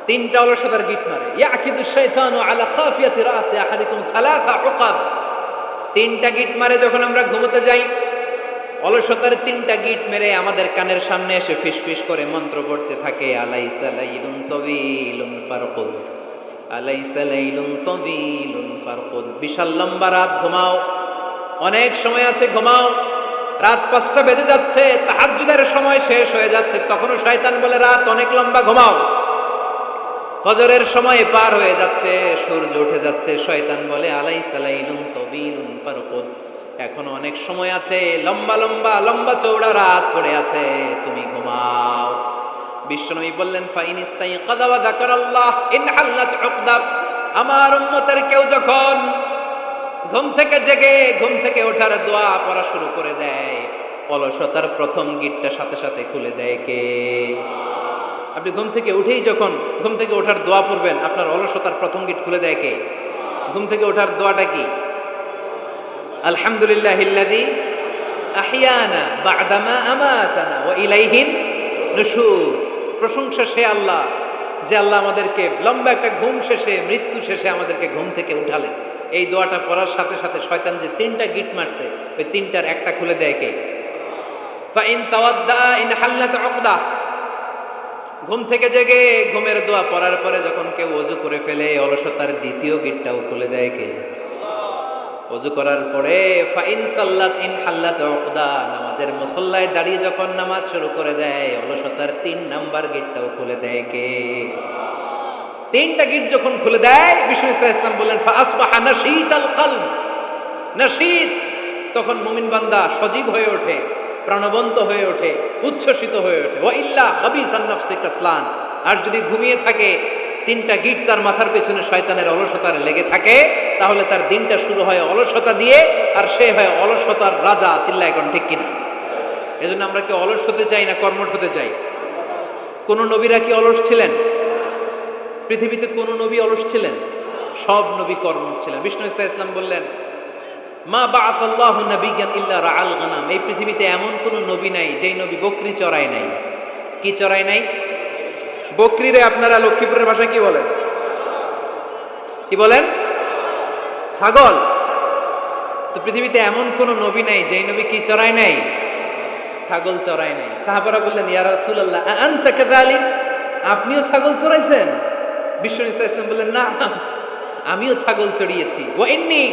3টা অলসতার গিট মারে। ইয়াকিদু শাইতানু আলা কাফিয়াতি রাসি আহাদিকুম সালাসা উকাব। 3টা গিট মারে যখন আমরা ঘুমোতে যাই। অলসতার 3টা গিট মেরে আমাদের কানের সামনে এসে ফিসফিস করে মন্ত্র পড়তে থাকে, আলাইসা লাইলুন তাওয়িলুন ফারকুদ, আলাইসা লাইলুন তাওয়িলুন ফারকুদ। বিশাল লম্বা রাত, ঘুমাও। অনেক সময় আছে, ঘুমাও। রাত 5টা বেজে যাচ্ছে, তাহাজ্জুদের সময় শেষ হয়ে যাচ্ছে, তখনও শয়তান বলে রাত অনেক লম্বা, ঘুমাও। ফজরের সময় পার হয়ে যাচ্ছে, সূর্য উঠে যাচ্ছে, শয়তান বলে আলাইসা লাইলুন তাওয়িলুন ফারকুদ, এখনো অনেক সময় আছে, লম্বা লম্বা লম্বা চৌড়া রাত পড়ে আছে, তুমি ঘুমাও। বিশ্বনবী বললেন, ফাইন ইস্তাইকাযা ওয়া যাকারাল্লাহ ইনহাল্লাত উকদা। আমার উম্মতের কেউ যখন ঘুম থেকে জেগে ঘুম থেকে ওঠার দোয়া পড়া শুরু করে দেয়, অলসতার প্রথম গিটটা সাথে সাথে খুলে দেয় কে? আপনি ঘুম থেকে উঠেই যখন ঘুম থেকে ওঠার দোয়া পড়বেন, আপনার অলসতার প্রথম গিট খুলে দেয় কে? ঘুম থেকে ওঠার দোয়াটা কি? আলহামদুলিল্লাহিল্লাযী আহইয়ানা বা'দামা আমাতানা ওয়া ইলাইহিন নুশুর। প্রশংসা সে আল্লাহ, যে আল্লাহ আমাদেরকে লম্বা একটা ঘুম শেষে, মৃত্যু শেষে আমাদেরকে ঘুম থেকে উঠালেন। এই দোয়াটা পড়ার সাথে সাথে শয়তান যে 3টা গিট মারছে, ওই 3টার একটা খুলে দেয় কে? ফাইন তাওয়াদ্দা ইনহাল্লাত উকদা। ঘুম থেকে জেগে ঘুমের দোয়া পড়ার পরে যখন কেউ ওযু করে ফেলে, অলসতার দ্বিতীয় গিটটাও খুলে দেয় কে? ওযু করার পরে ফাইন সাল্লাত ইনহাল্লাত উকদা, নামাজের মুসল্লায় দাঁড়িয়ে যখন নামাজ শুরু করে দেয়, অলসতার 3 নাম্বার গিটটাও খুলে দেয় কে? 3টা গিট যখন খুলে দেয়, বিষ্ণু ঈসা ইসলাম বললেন, ফাআসবাহা নাশীতাল কলব। নাশীত, তখন মুমিন বান্দা সজীব হয়ে ওঠে, প্রাণবন্ত হয়ে ওঠে, উচ্ছ্বসিত হয়ে ওঠে। ওয়া ইল্লা খাবিসান নাফসি কাসলান। আর যদি ঘুমিয়ে থাকে, 3টা গিট তার মাথার পেছনে শয়তানের অলসতার লেগে থাকে, তাহলে তার দিনটা শুরু হয় অলসতা দিয়ে, আর সে হয় অলসতার রাজা। চিল্লায় এখন ঠিক কিনা? এজন্য আমরা কি অলস হতে চাই না কর্মঠ হতে চাই? কোন নবীরা কি অলস ছিলেন? পৃথিবীতে কোন নবী অলস ছিলেন? সব নবী কর্মঠ ছিলেন। বিষ্ণু ঈসা ইসলাম বললেন, মা বাআসাল্লাহু নাবিয়্যান ইল্লা রাআল গানাম। এই পৃথিবীতে এমন কোন নবী নাই যেই নবী বকরি চড়ায় নাই। কি চড়ায় নাই? বকরিরে আপনারা লক্ষ্মীপুরের ভাষায় কি বলেন? কি বলেন? ছাগল। তো পৃথিবীতে এমন কোন নবী নাই যেই নবী কি চড়ায় নাই? ছাগল চড়ায় নাই। সাহাবারা বললেন, ইয়া রাসূলুল্লাহ আনতা কাযালিক, আপনিও ছাগল চড়াইছেন? বিষ্ণু ঈসা ইসলাম বললেন, না, আমিও ছাগল চড়িয়েছি। ওয়া ইন্নী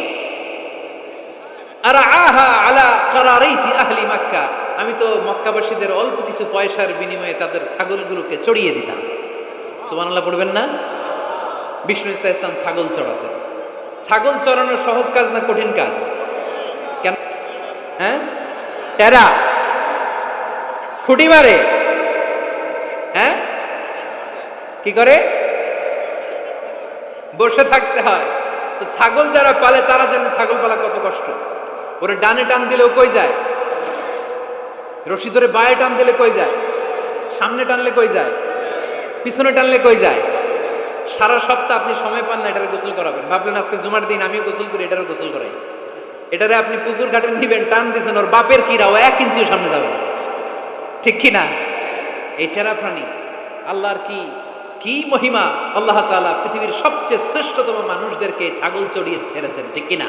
আরআহা আলা কারারাইতি আহলি মক্কা, আমি তো মক্কাবাসীদের অল্প কিছু পয়সার বিনিময়ে তাদের ছাগলগুলোকে চড়িয়ে দিতাম। সুবহানাল্লাহ পড়বেন না? বিষ্ণু ঈসা ইসলাম ছাগল চড়াতেন। ছাগল চড়ানো সহজ কাজ না কঠিন কাজ? কেন? হ্যাঁ, টেরা খুঁটি মারে। হ্যাঁ, কি করে? বসে থাকতে হয়। তো ছাগল যারা পালে তারা জানে ছাগল পালা কত কষ্ট। ওরে ডানে টান দিলেও কই যায়? রশি ধরে বায়ে টান দিলে কই যায়? সামনে টানলে কই যায়? পিছনে টানলে কই যায়? সারা সপ্তাহ আপনি সময় পান না এটার গোসল করাবেন। ভাবলেন আজকে জুমার দিন আমিও গোসল করি, এটারও গোসল করাই। এটারে আপনি পুকুর ঘাটে নিবেন, টান দিচ্ছেন, ওর বাপের কিরা ও 1 ইঞ্চিও সামনে যাবে না, ঠিক কিনা? এই টেরা প্রাণী আল্লাহর কি কি মহিমা! আল্লাহ তাআলা পৃথিবীর সবচেয়ে শ্রেষ্ঠতম মানুষদেরকে ছাগল চড়িয়ে ছেড়েছেন, ঠিক কিনা?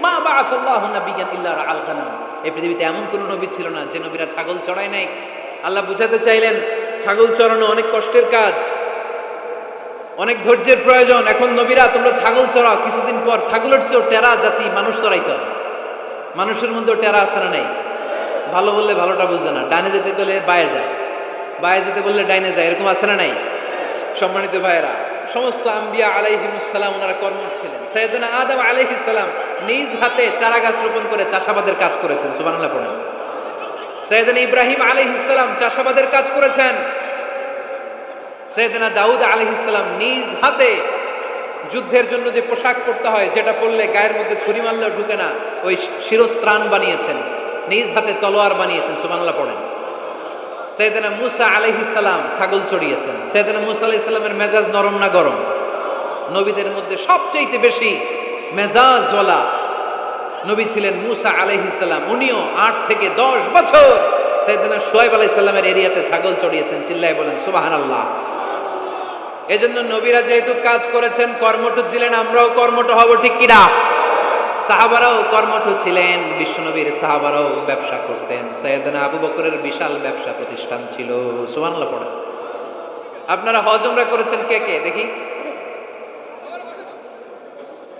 মা বাআসাল্লাহু নাবিয়্যান ইল্লা রাআল গানাম। এই পৃথিবীতে এমন কোন নবী ছিল না যে নবীরা ছাগল চড়ায় নাই। আল্লাহ বুঝাতে চাইলেন ছাগল চড়ানো অনেক কষ্টের কাজ, অনেক ধৈর্যের প্রয়োজন। এখন নবীরা তোমরা ছাগল চড়াও, কিছুদিন পর ছাগলের চেয়েও টেরা জাতি মানুষ চড়াইতে হবে। মানুষের মধ্যেও টেরা আছে না নাই? ভালো বললে ভালোটা বুঝে না, ডানে যেতে গেলে বায়ে যায়, বায়ে যেতে বললে ডাইনে যায়, এরকম আছে না নাই? সম্মানিত ভাইয়েরা, সমস্ত আম্বিয়া আলাইহিমুস সালাম ওনারা কর্মঠ ছিলেন। সাইয়েদনা আদম আলাইহিস সালাম নিজ হাতে চারা গাছ রোপণ করে চাষাবাদের কাজ করেছেন, সুবহানাল্লাহ পড়েন। সাইয়েদনা ইব্রাহিম আলাইহিস সালাম চাষাবাদের কাজ করেছেন। সাইয়েদনা দাউদ আলাইহিস সালাম নিজ হাতে যুদ্ধের জন্য যে পোশাক পরতে হয়, যেটা পরলে গায়ের মধ্যে ছুরি মারলেও ঢুকে না, ওই শিরস্ত্রাণ বানিয়েছেন, নিজ হাতে তলোয়ার বানিয়েছেন, সুবহানাল্লাহ পড়েন। সাইয়েদনা মুসা আলাইহিস সালাম ছাগল চড়িয়েছেন। সাইয়েদনা মুসা আলাইহিস সালামের মেজাজ নরম না গরম? নবীদের মধ্যে সবচেয়ে বেশি মেজাজওয়ালা নবী ছিলেন মুসা আলাইহিস সালাম। উনিও 8 থেকে 10 বছর সাইয়েদনা শুআয়ব আলাইহিস সালামের এরিয়াতে ছাগল চড়িয়েছেন। চিল্লায় বলেন সুবহানাল্লাহ। এজন্য নবীরা যেহেতু কাজ করেছেন, কর্মঠ ছিলেন, আমরাও কর্মঠ হব, ঠিক কিনা? সাহাবারাও কর্মঠ ছিলেন, বিশ্বনবীর সাহাবারাও ব্যবসা করতেন। সাইয়েদনা আবু বকরের বিশাল ব্যবসা প্রতিষ্ঠান ছিল, সুবহানাল্লাহ পড়েন। আপনারা হজ উমরা করেছেন কে কে দেখি?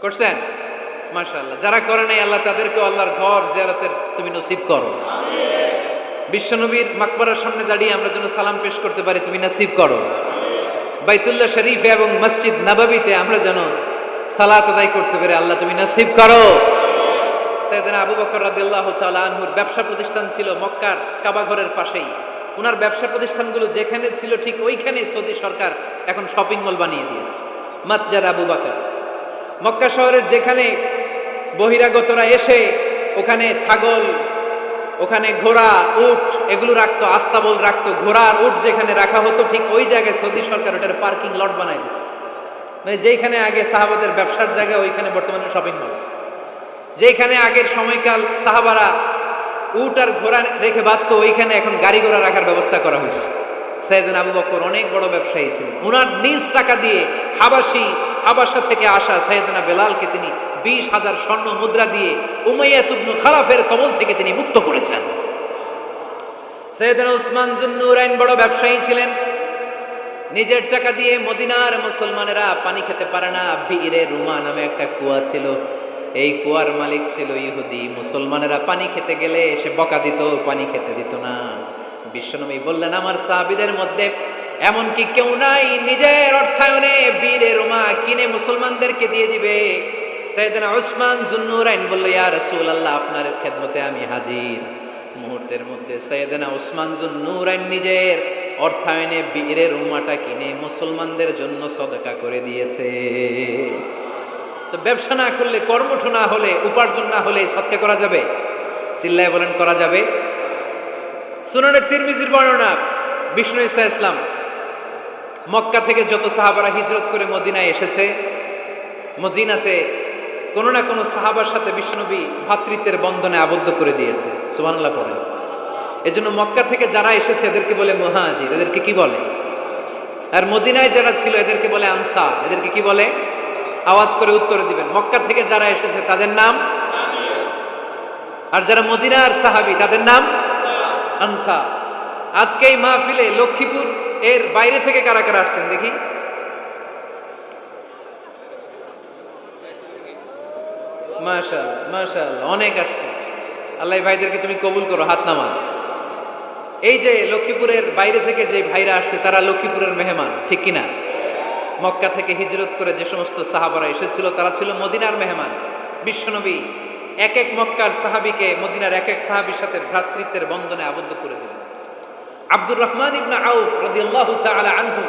করছেন? মাশাআল্লাহ। যারা করে নাই আল্লাহ তাদেরকে আল্লাহর ঘর জিয়ারতের তুমি নসিব করো। বিশ্বনবীর মাকবারার সামনে দাঁড়িয়ে আমরা যেন সালাম পেশ করতে পারি, তুমি নসিব করো। বাইতুল্লাহ শরীফে এবং মসজিদ নববীতে আমরা যেন সালাত আদায় করতে পারি, আল্লাহ তুমি নসিব করো। সাইয়েদনা আবু বকর রাদিয়াল্লাহু তাআলা আনহুর ব্যবসা প্রতিষ্ঠান ছিল মক্কার কাবা ঘরের পাশেই। ওনার ব্যবসা প্রতিষ্ঠানগুলো যেখানে ছিল ঠিক ওইখানে সৌদি সরকার এখন শপিং মল বানিয়ে দিয়েছে, মাতজার আবু বকর। মক্কা শহরের যেখানে বহিরাগতরা এসে ওখানে ছাগল, ওখানে ঘোড়া, উট এগুলো রাখতো, আস্তাবল রাখতো, ঘোড়া আর উট যেখানে রাখা হতো ঠিক ওই জায়গায় সৌদি সরকার ওটার পার্কিং লট বানাই দিচ্ছে। মানে যেখানে আগে সাহাবাদের ব্যবসার জায়গা, ওইখানে বর্তমানে শপিং মল। যেখানে আগের সময়কাল সাহাবারা উট আর ঘোড়া রেখে বাঁধতো, ওইখানে এখন গাড়ি ঘোড়া রাখার ব্যবস্থা করা হয়েছে। সাইয়েদনা আবু বকর অনেক বড় ব্যবসায়ী ছিলেন। ওনার নিজ টাকা দিয়ে হাবাসা থেকে আসা সাইয়েদনা বেলালকে তিনি 20,000 স্বর্ণ মুদ্রা দিয়ে উমাইয়া ইবনে খালাফের কবল থেকে তিনি মুক্ত করেছেন। সাইয়েদনা উসমান যুন্নুরাইন বড় ব্যবসায়ী ছিলেন। নিজের টাকা দিয়ে মদিনার মুসলমানেরা পানি খেতে পারে না, বিরে রুমা নামে একটা কুয়া ছিল, এই কুয়ার মালিক ছিল ইহুদি। মুসলমানেরা পানি খেতে গেলে সে বকা দিত, পানি খেতে দিত না। বিশ্বনবী বললেন আমার সাহাবীদের মধ্যে এমন কি কেউ নাই নিজের অর্থায়নে বীরে রোমা কিনে মুসলমানদেরকে দিয়ে দিবে? সাইয়েদনা উসমান যুন্নুরাইন বলল ইয়া রাসূলুল্লাহ, আপনার খেদমতে আমি হাজির। মুহূর্তের মধ্যে সাইয়েদনা উসমান যুন্নুরাইন নিজের অর্থায়নে বীরে রোমাটা কিনে মুসলমানদের জন্য সদকা করে দিয়েছে। তো ব্যবসা না করলে, কর্মঠ না হলে, উপার্জন না হলে সদকা করা যাবে? চিল্লায় বলেন করা যাবে। সুনানে তিরমিজির বর্ণনা, বিষ্ণু ঈসা ইসলাম মক্কা থেকে যত সাহাবারা হিজরত করে মদিনায় এসেছে, মদিনাতে কোনো না কোনো সাহাবার সাথে বিশ্বনবী ভ্রাতৃত্বের বন্ধনে আবদ্ধ করে দিয়েছে, সুবহানাল্লাহ পড়েন। এজন্য মক্কা থেকে যারা এসেছে এদেরকে বলে মুহাজির, এদেরকে কি বলে? আর মদিনায় যারা ছিল এদেরকে বলে আনসার, এদেরকে কি বলে? আওয়াজ করে উত্তর দিবেন। মক্কা থেকে যারা এসেছে তাদের নাম, আর যারা মদিনার সাহাবী তাদের নাম আনসার। আজকে এই মাহফিলে লক্ষ্মীপুর এর বাইরে থেকে কারা কারা আসছেন দেখি? মাশাআল্লাহ মাশাআল্লাহ, অনেক আসছে। আল্লাহ ভাইদেরকে তুমি কবুল করো, হাত নামান। এই যে লক্ষ্মীপুরের বাইরে থেকে যে ভাইরা আসছে তারা লক্ষ্মীপুরের মেহমান, ঠিক কিনা? মক্কা থেকে হিজরত করে যে সমস্ত সাহাবারা এসেছিল তারা ছিল মদিনার মেহমান। বিশ্বনবী এক এক মক্কার সাহাবীকে মদিনার এক এক সাহাবীর সাথে ভ্রাতৃত্বের বন্ধনে আবদ্ধ করে দিলেন। আব্দুর রহমান ইবনে আউফ রাদিয়াল্লাহু তাআলা আনহু,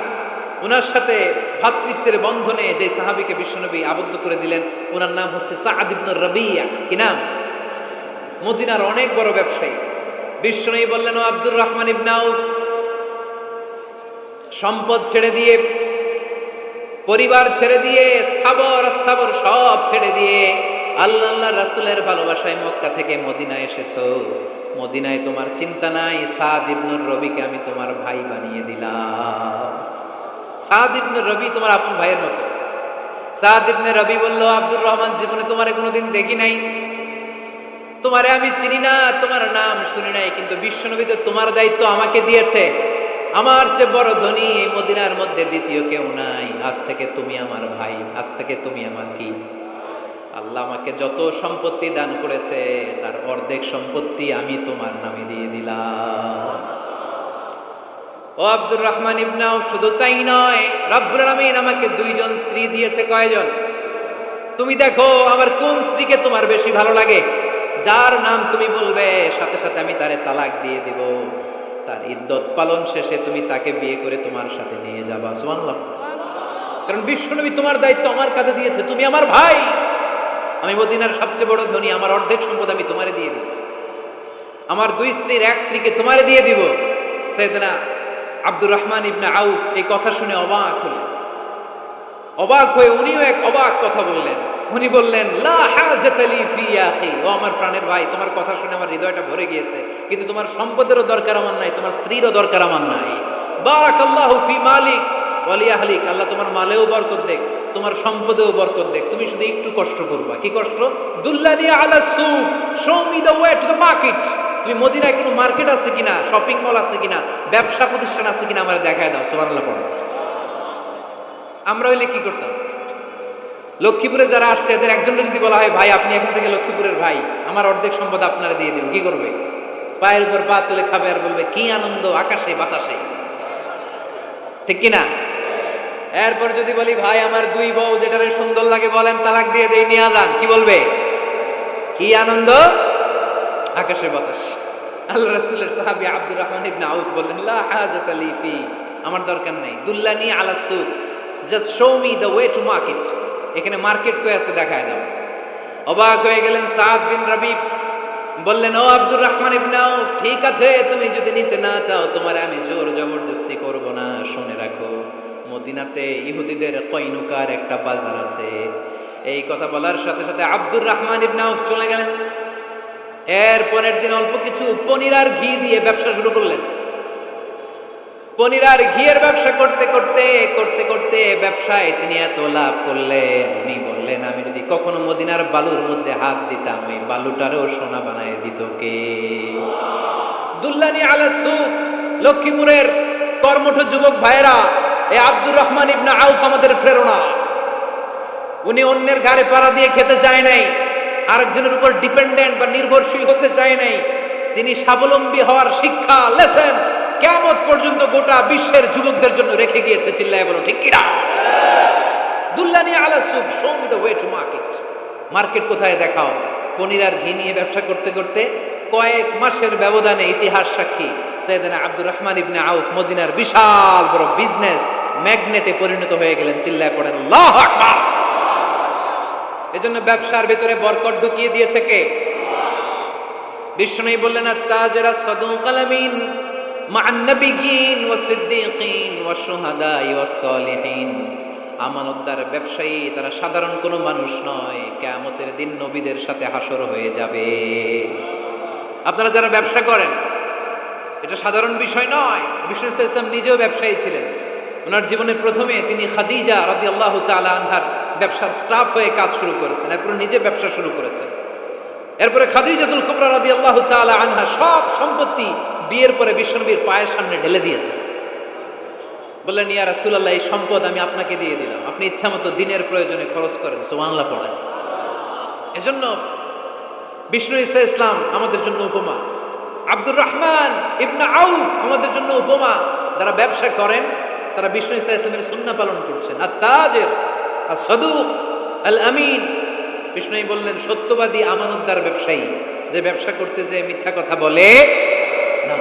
ওনার সাথে ভ্রাতৃত্বের বন্ধনে যে সাহাবীকে বিশ্বনবী আবদ্ধ করে দিলেন ওনার নাম হচ্ছে সাআদ ইবনে রাবিয়া। কি নাম? মদিনার অনেক বড় ব্যবসায়ী। বিশ্বনবী বললেন ও আব্দুর রহমান ইবনে আউফ, সম্পদ ছেড়ে দিয়ে, পরিবার ছেড়ে দিয়ে, স্থাবর অস্থাবর সব ছেড়ে দিয়ে আল্লাহ আল্লাহ রাসূলের ভালোবাসায় মক্কা থেকে মদিনায় এসেছো, মদিনায় তোমার চিন্তা নাই, সাদ ইবনুর রবিকে আমি তোমার ভাই বানিয়ে দিলাম। সাদ ইবনে রবি তোমার আপন ভাইয়ের মতো। সাদ ইবনে রবি বলল, আব্দুর রহমান, জীবনে তোমারে কোনোদিন দেখি নাই, তোমারে আমি চিনি না, তোমার নাম শুনি নাই, কিন্তু বিশ্বনবী তো তোমার দায়িত্ব আমাকে দিয়েছে। আমার চেয়ে বড় ধনী এই মদিনার মধ্যে দ্বিতীয় কেউ নাই। আজ থেকে তুমি আমার ভাই, আজ থেকে তুমি আমার কি। আল্লাহ আমাকে যত সম্পত্তি দান করেছে তার অর্ধেক সম্পত্তি আমি তোমার নামে দিয়ে দিলাম। ও আব্দুর রহমান ইবনে আউফ, শুধু তাই নয়, রব্বুল আলামিন আমাকে দুইজন স্ত্রী দিয়েছে। কয়জন? তুমি দেখো আমার কোন স্ত্রীকে তোমার বেশি ভালো লাগে, যার নাম তুমি বলবে সাথে সাথে আমি তারে তালাক দিয়ে দিব। তার ইদ্যত পালন শেষে তুমি তাকে বিয়ে করে তোমার সাথে নিয়ে যাবা। সুবহানাল্লাহ। কারণ বিশ্বনবী তোমার দায়িত্ব আমার কাছে দিয়েছে, তুমি আমার ভাই, আমি মদিনার সবচেয়ে বড় ধনী, আমার অর্ধেক সম্পদ আমি তোমারে দিয়ে দিব। আমার দুই স্ত্রীর এক স্ত্রীকে তোমারে দিয়ে দিব। সাইয়েদনা আব্দুর রহমান ইবনে আউফ এই কথা শুনে অবাক হলেন। অবাক হয়ে উনিও এক অবাক কথা বললেন। উনি বললেন, লা হাজাতা লি ফি আখি, ও আমার প্রাণের ভাই, তোমার কথা শুনে আমার হৃদয়টা ভরে গিয়েছে, কিন্তু তোমার সম্পদেরও দরকার আমার নাই, তোমার স্ত্রীরও দরকার আমার নাই। বারাকাল্লাহু ফি মালিক ওয়া লি আহলিক, আল্লাহ তোমার মালেও বরকত দেখ, তোমার সম্পদেও বরকত দেখ। তুমি শুধু একটু কষ্ট করবা। কি কষ্ট? দুল্লানি আলা সুক, show me the way to the market. তুমি মদিনায় কোনো মার্কেট আছে কিনা, শপিং মল আছে কিনা, ব্যবসা প্রতিষ্ঠান আছে কিনা আমার দেখায় দাও। সুবহানাল্লাহ পড়ো। আমরা হইলে কি করতাম? লক্ষ্মীপুরে যারা আসছে এদের একজনকে যদি বলা হয়, ভাই আপনি এখন থেকে লক্ষ্মীপুরের ভাই, আমার অর্ধেক সম্পদ আপনারা দিয়ে দিব, কি করবে? পায়ের উপর পা তুলে খাবে আর বলবে কি আনন্দ আকাশে বাতাসে, ঠিক কিনা? এরপর যদি বলি, ভাই আমার দুই বউ, যেটারে সুন্দর লাগে বলেন তালাক দিয়ে দেই, নিয়ে যান, কি বলবে? কি আনন্দ আকাশে বাতাস। আল্লাহ রাসূলের সাহাবী আব্দুর রহমান ইবনে আউফ বললেন, লা হাজাতা লি ফি, আমার দরকার নেই। দুল্লানি আলা সুক, just show me the way to market, এখানে মার্কেট কই আছে দেখায় দাও। অবাক হয়ে গেলেন সাদ বিন রবি, বললেন, ও আব্দুর রহমান ইবনে আউফ, ঠিক আছে, তুমি যদি নিতে না চাও তোমারে আমি জোর জবরদস্তি করব না। শুনে রাখো, মদিনাতে ইহুদিদের কয়নুকার একটা বাজার আছে। এই কথা বলার সাথে সাথে আব্দুর রহমান ইবনে আউফ চলে গেলেন। এর পরের দিন অল্প কিছু পনির আর ঘি দিয়ে ব্যবসা শুরু করলেন। পনির আর ঘিয়ের ব্যবসা করতে করতে করতে করতে ব্যবসায় তিনি এত লাভ করলেন, উনি বললেন, আমি যদি কখনো মদিনার বালুর মধ্যে হাত দিতাম, ওই বালুটারও সোনা বানায় দিত কে? দুল্লানি আলা সুক, লক্ষ্মীপুরের কর্মঠ যুবক ভাইরা, এই আব্দুর রহমান ইবনে আউফ আমাদের প্রেরণা। উনি অন্যের ঘাড়ে পাড়া দিয়ে খেতে চায় নাই, আরেকজনের উপর ডিপেন্ডেন্ট বা নির্ভরশীল হতে চায় নাই। তিনি স্বাবলম্বী হওয়ার শিক্ষা, লেসন কিয়ামত পর্যন্ত গোটা বিশ্বের যুবকদের জন্য রেখে গিয়েছে। চিল্লায় বলো ঠিক কিনা? দুল্লানি আলা সুক, show me the way to market. Market কোথায় দেখাও। পনির আর ঘি নিয়ে ব্যবসা করতে করতে কয়েক মাসের ব্যবধানে ইতিহাস সাক্ষী সাইয়েদনা আব্দুর রহমান ইবনে আউফ মদিনার বিশাল বড় বিজনেস ম্যাগনেটে পরিণত হয়ে গেলেন। চিল্লায় পড়েন আল্লাহু আকবার। এজন্য ব্যবসার ভিতরে বরকত ঢুকিয়ে দিয়েছে কে? বিষ্ণু বললেন, আত-তাজিরা সাদুকাল আমিন মা'আন নাবিয়্যিন ওয়াস সিদ্দীকিন ওয়াশ শুহাদা ওয়াস সালিহিন। আমানতদার ব্যবসায়ী, তারা সাধারণ কোনো মানুষ নয়, কিয়ামতের দিন নবীদের সাথে হাসর হয়ে যাবে। আপনারা যারা ব্যবসা করেন, এটা সাধারণ বিষয় নয়। বিষ্ণু ইসলাম নিজেও ব্যবসায়ী ছিলেন। ওনার জীবনের প্রথমে তিনি খাদিজা রাদিয়াল্লাহু তাআলা আনহার ব্যবসার স্টাফ হয়ে কাজ শুরু করেছেন, এরপরে নিজে ব্যবসা শুরু করেছেন। এরপরে খাদিজাতুল কুবরা রাদিয়াল্লাহু তাআলা আনহা সব সম্পত্তি বিয়ের পরে বিশ্বনবীর পায়ের সামনে ঢেলে দিয়েছেন। বললেন, ইয়া রাসূলুল্লাহ, এই সম্পদ আমি আপনাকে দিয়ে দিলাম, আপনি ইচ্ছামতো দিনের প্রয়োজনে খরচ করেন। সুবহানাল্লাহ পড়েন। এজন্য বিষ্ণু ইসলাম আমাদের জন্য উপমা, আব্দুর রহমান ইবনে আউফ আমাদের জন্য উপমা। যারা ব্যবসা করেন তারা বিষ্ণু ইসলামের সুন্নাহ পালন করছেন। আত-তাজির আস-সাদুক আল আমিন, বিষ্ণু বললেন সত্যবাদী আমানতদার ব্যবসায়ী, যে ব্যবসা করতে যে মিথ্যা কথা বলে না।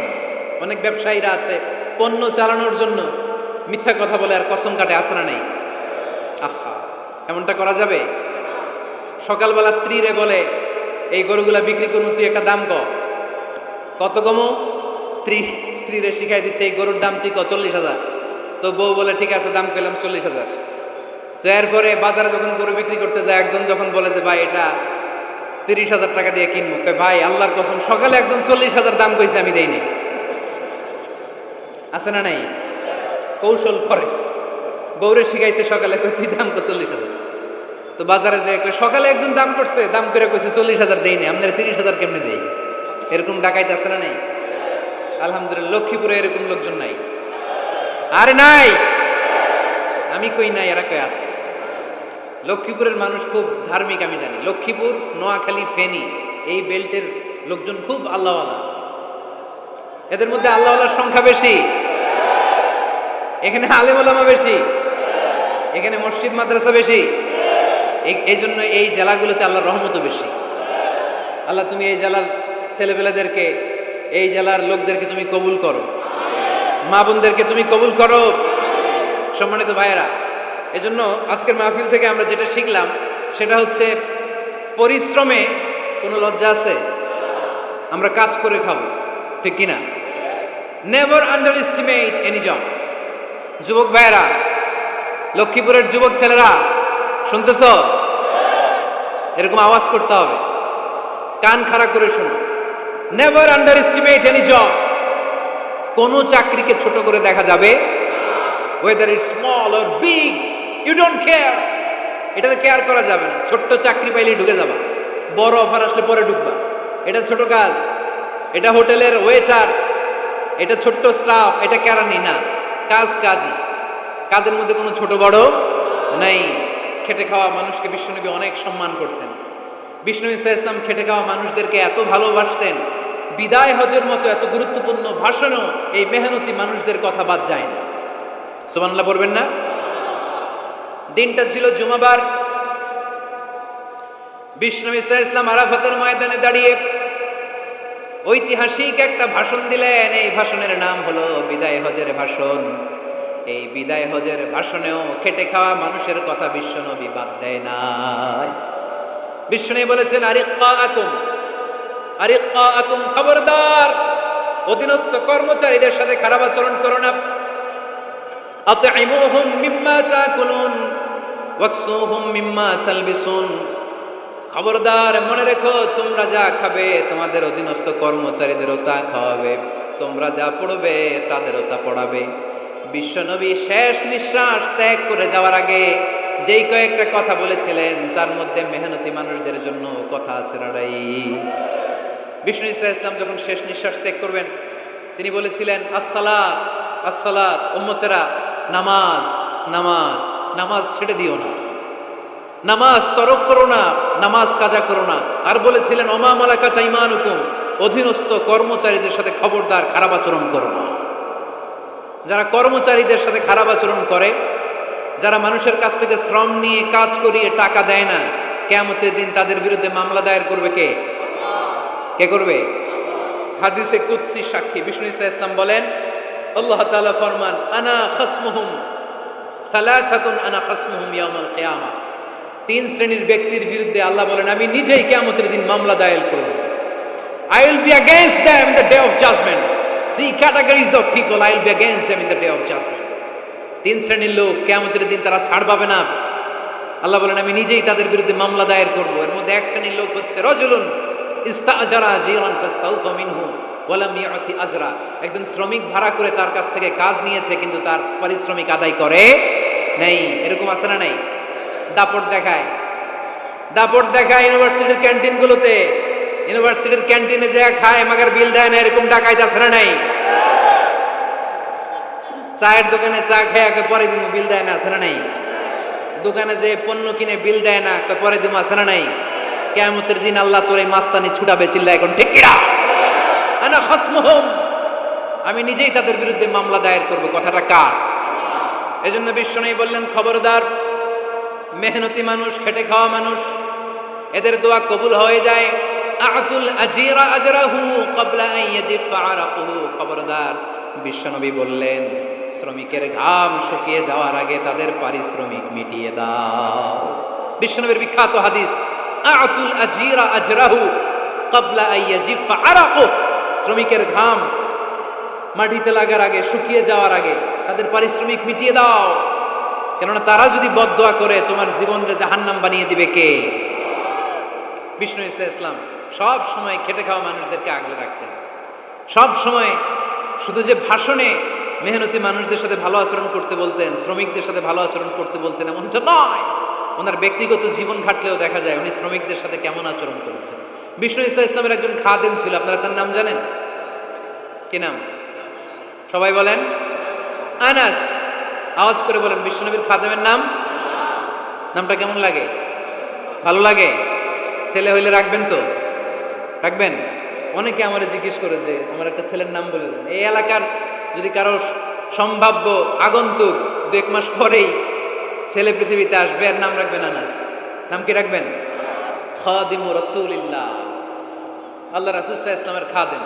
অনেক ব্যবসায়ীরা আছে পণ্য চালানোর জন্য মিথ্যা কথা বলে আর কসম কাটে, আসে না নাই? আহা, এমনটা করা যাবে? সকালবেলা স্ত্রীরে বলে, এই গরুগুলা বিক্রি করবো, তুই একটা দাম কত কমো? স্ত্রীরে শিখাই দিচ্ছে, এই গরুর দাম তুই 40,000। তো বউ বলে, ঠিক আছে, দাম কইলাম 40,000। তো এরপরে বাজারে যখন গরু বিক্রি করতে যায়, একজন যখন বলে যে ভাই এটা 30,000 টাকা দিয়ে কিনবো। কয় ভাই আল্লাহর কসম সকালে একজন 40,000 দাম কইছে, আমি দেই নাই। আছে না নাই? কৌশল করে, বউরে শিখাইছে সকালে, কই তুই দাম কর 40,000। তো বাজারে যে কই সকালে একজন দাম করছে, দাম করে কইছে 40,000 দেই নাই, আপনারা 30,000 কেমনে দেই? এরকম ডাকাইতে আছে না নাই? আলহামদুলিল্লাহ লক্ষ্মীপুরে এরকম লোকজন নাই। আরে নাই, আমি কই নাই, এরা কই আছে। লক্ষ্মীপুরের মানুষ খুব ধার্মিক, আমি জানি। লক্ষ্মীপুর, নোয়াখালী, ফেনী এই বেল্টের লোকজন খুব আল্লাহওয়ালা। এদের মধ্যে আল্লাহওয়ালার সংখ্যা বেশি, এখানে আলেম ওলামা বেশি, এখানে মসজিদ মাদ্রাসা বেশি। এই জন্য এই জেলাগুলোতে আল্লাহর রহমতও বেশি। আল্লাহ তুমি এই জেলার ছেলেপেলেদেরকে, এই জেলার লোকদেরকে তুমি কবুল করো, মা বোনদেরকে তুমি কবুল করো। সম্মানিত ভাইয়েরা, এজন্য আজকের মাহফিল থেকে আমরা যেটা শিখলাম সেটা হচ্ছে পরিশ্রমে কোনো লজ্জা আছে? আমরা কাজ করে খাবো, ঠিক কিনা? Never under estimate any job. যুবক ভাইয়েরা, লক্ষ্মীপুরের যুবক ছেলেরা শুনতেছ? এরকম আওয়াজ করতে হবে, কান খাড়া করে শুনো। Never under estimate any job. কোনো চাকরিকে ছোট করে দেখা যাবে, whether it's small or big, you don't care. এটাকে কেয়ার করা যাবে না। ছোট্ট চাকরি পাইলেই ঢুকে যাবা, বড় অফার আসলে পরে ঢুকবা। এটা ছোট কাজ, এটা হোটেলের ওয়েটার, এটা ছোট্ট স্টাফ, এটা কেরানি না। কাজ কাজই, কাজের মধ্যে কোনো ছোট বড় নাই। খেটে খাওয়া মানুষকে বিশ্বনবী অনেক সম্মান করতেন। বিশ্বনবী সাল্লাল্লাহু আলাইহি ওয়াসাল্লাম খেটে খাওয়া মানুষদেরকে এত ভালোবাসতেন, বিদায় হজের মতো এত গুরুত্বপূর্ণ ভাষণও এই মেহনতি মানুষদের কথা বাদ যায় না। সুবহানাল্লাহ পড়বেন না? দিনটা ছিল জুমাবার। বিশ্বনবী সাল্লাল্লাহু আলাইহি ওয়াসাল্লাম আরাফাতের ময়দানে দাঁড়িয়ে ঐতিহাসিক একটা ভাষণ দিলেন। এই ভাষণের নাম হলো বিদায় হজের ভাষণ। এই বিদায় হজের ভাষণেও খেটে খাওয়া মানুষের কথা বিশ্বনবী বাদ দেয় নাই। বিশ্বনবী বলেছেন, আরিক্কাআকুম, আরিক্কাআকুম, খবরদার অধীনস্থ কর্মচারীদের সাথে খারাপ আচরণ করো না। আতঈমুহুম মিম্মা তাকুলুন ওয়াকসুহুম মিম্মা তালবিসুন। খবরদার মনে রেখো, তোমরা যা খাবে তোমাদের অধীনস্থ কর্মচারীদেরও তা খাওয়াবে, তোমরা যা পড়বে তাদেরও তা পড়াবে। বিশ্বনবী শেষ নিঃশ্বাস ত্যাগ করে যাওয়ার আগে যেই কয়েকটা কথা বলেছিলেন তার মধ্যে মেহনতি মানুষদের জন্য কথা আছে রাড়াই। বিষ্ণু ইসা ইসলাম যখন শেষ নিঃশ্বাস ত্যাগ করবেন, তিনি বলেছিলেন, আসসালাত আসসালাত, উম্মতেরা নামাজ নামাজ, নামাজ ছেড়ে দিও না, নামাজ তরক করো না, নামাজ কাজা করো না। আর বলেছিলেন, ওমা মালাকাত আইমানুকুম, অধীনস্থ কর্মচারীদের সাথে খবরদার খারাপ আচরণ করো না। যারা কর্মচারীদের সাথে খারাপ আচরণ করে, যারা মানুষের কাছ থেকে শ্রম নিয়ে কাজ করিয়ে টাকা দেয় না, কিয়ামতের দিন তাদের বিরুদ্ধে মামলা দায়ের করবে কে? কে করবে? হাদিসে কুদসি সাক্ষী বিষ্ণু ইসা ইসলাম বলেন, আল্লাহ তাআলা ফরমান, আনা খাসমুহুম সালাসাতুন আনা খাসমুহুম ইয়াউমাল কিয়ামা। তিন শ্রেণীর ব্যক্তির বিরুদ্ধে আল্লাহ বলেন, আমি নিজেই কিয়ামতের দিন মামলা দায়ের করব। I will be against them in the day of judgment. Three categories of people, I will be against them in the day of judgment. তিন শ্রেণীর লোক কিয়ামতের দিন তারা ছাড় পাবে না। আল্লাহ বলেন, আমি নিজেই তাদের বিরুদ্ধে মামলা দায়ের করব। এর মধ্যে এক শ্রেণীর লোক হচ্ছে রাজুলুন ইস্তাআজারা জিরান ফাস্তাউফা মিনহু ওয়া লাম ইয়াতি আজরা। একজন শ্রমিক ভাড়া করে তার কাছ থেকে কাজ নিয়েছে, কিন্তু তার পারিশ্রমিক আদায় করে নাই। এরকম আছে না নাই? দাপট দেখায়, দাপট দেখায় ইউনিভার্সিটির ক্যান্টিনগুলোতে। ইউনিভার্সিটির ক্যান্টিনে যে খায় মাগার বিল দেয় না, এরকম ডাকাইতে আছে না নাই? চায়ের দোকানে চা খেয়ে পরে দিন বিল দেয় না, আছে না নাই? দোকানে যে পণ্য কিনে বিল দেয় না, পরে দিন, আছে না নাই? কিয়ামতের দিন আল্লাহ তোর এই মাস্তানি ছুটাবে, চিল্লা এখন ঠিক কিনা? আনা খাসমুহুম, আমি নিজেই তাদের বিরুদ্ধে মামলা দায়ের করব। কথাটা কার? এজন্য বিশ্বনবী বললেন, খবরদার মেহনতি মানুষ, খেটে খাওয়া মানুষ, এদের দোয়া কবুল হয়ে যায়। আতুল আজিরা আজরাহু ক্বাবলা আন ইয়াজিফা আরাকুহু। খবরদার, বিশ্বনবী বললেন, শ্রমিকের ঘাম শুকিয়ে যাওয়ার আগে তাদের পারিশ্রমিক মিটিয়ে দাও। বিশ্বনবীর বিখ্যাত হাদিস, আতুল আজিরা আজরাহু ক্বাবলা আন ইয়াজিফা আরাকুহু। শ্রমিকের ঘাম মাটিতে লাগার আগে, শুকিয়ে যাওয়ার আগে তাদের পারিশ্রমিক মিটিয়ে দাও। কেননা তারা যদি বদদোয়া করে তোমার জীবনকে জাহান্নাম বানিয়ে দিবে কে? বিষ্ণু ঈসা ইসলাম সব সময় খেটে খাওয়া মানুষদেরকে আগলে রাখতেন। সব সময় শুধু যে ভাষণে মেহনতি মানুষদের সাথে ভালো আচরণ করতে বলতেন, শ্রমিকদের সাথে ভালো আচরণ করতে বলতেন এমনটা নয়, ওনার ব্যক্তিগত জীবন ঘাটলেও দেখা যায় উনি শ্রমিকদের সাথে কেমন আচরণ করেছেন। বিষ্ণু ঈসা ইসলামের একজন খাদেম ছিল, আপনারা তার নাম জানেন? কি নাম? সবাই বলেন আনাস। আওয়াজ করে বলেন বিশ্বনবীর খাদেমের নাম। নামটা কেমন লাগে? ভালো লাগে? ছেলে হইলে রাখবেন তো? রাখবেন? অনেকে আমার জিজ্ঞেস করে যে আমার একটা ছেলের নাম বলে দেন। এই এলাকার যদি কারো সম্ভাব্য আগন্তুক 2-1 মাস পরেই ছেলে পৃথিবীতে আসবে, এর নাম রাখবেন আনাস। নাম কি রাখবেন? খাদিমু রাসূলিল্লাহ, আল্লাহ রাসূল সাল্লাল্লাহু আলাইহি ওয়াসাল্লামের খাদেম।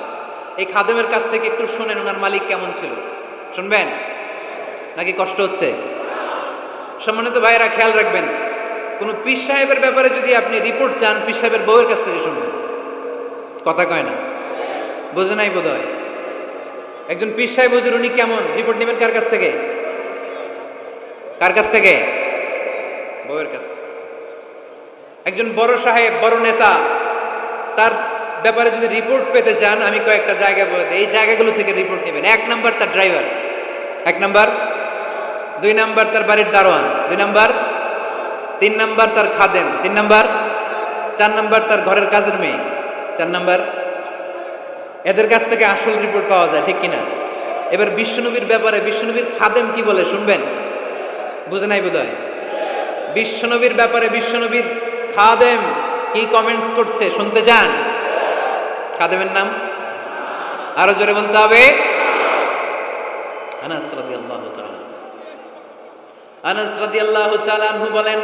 এই খাদেমের কাছ থেকে একটু শুনেন ওনার মালিক কেমন ছিল, শুনবেন নাকি কষ্ট হচ্ছে? সম্মানিত ভাইয়েরা খেয়াল রাখবেন, কোন পীর সাহেবের ব্যাপারে যদি আপনি রিপোর্ট চান, পীর সাহেবের বউয়ের কাছ থেকে শুনবেন। কথা কয় না, বোঝে নাই বোধ হয়। একজন পীর সাহেব হুজুর উনি কেমন, রিপোর্ট নেবেন কার কাছ থেকে? কার কাছ থেকে? বউয়ের কাছ থেকে। একজন বড় সাহেব, বড় নেতা, তার ব্যাপারে যদি রিপোর্ট পেতে চান, আমি কয়েকটা জায়গা বলে দিই, এই জায়গাগুলো থেকে রিপোর্ট নেবেন। 1 নাম্বার তার ড্রাইভার, 1 নাম্বার। 2 নাম্বার তার বাড়ির দারোয়ান, 2 নাম্বার। 3 নাম্বার তার খাদেম, 3 নাম্বার। 4 নাম্বার তার ঘরের কাজের মেয়ে, 4 নাম্বার। এদের কাছ থেকে আসল রিপোর্ট পাওয়া যায়, ঠিক কিনা? এবার বিশ্বনবীর ব্যাপারে বিশ্বনবীর খাদেম কি বলে শুনবেন? বুঝে নাই বোধহয়। বিশ্বনবীর ব্যাপারে বিশ্বনবীর খাদেম কি কমেন্টস করছে শুনতে চান? খাদেমের নাম আরো জোরে বলতে হবে। আনাস রাদিয়াল্লাহু তাআলা, আনাস রাদিয়াল্লাহু তাআলা আনহু বলেন,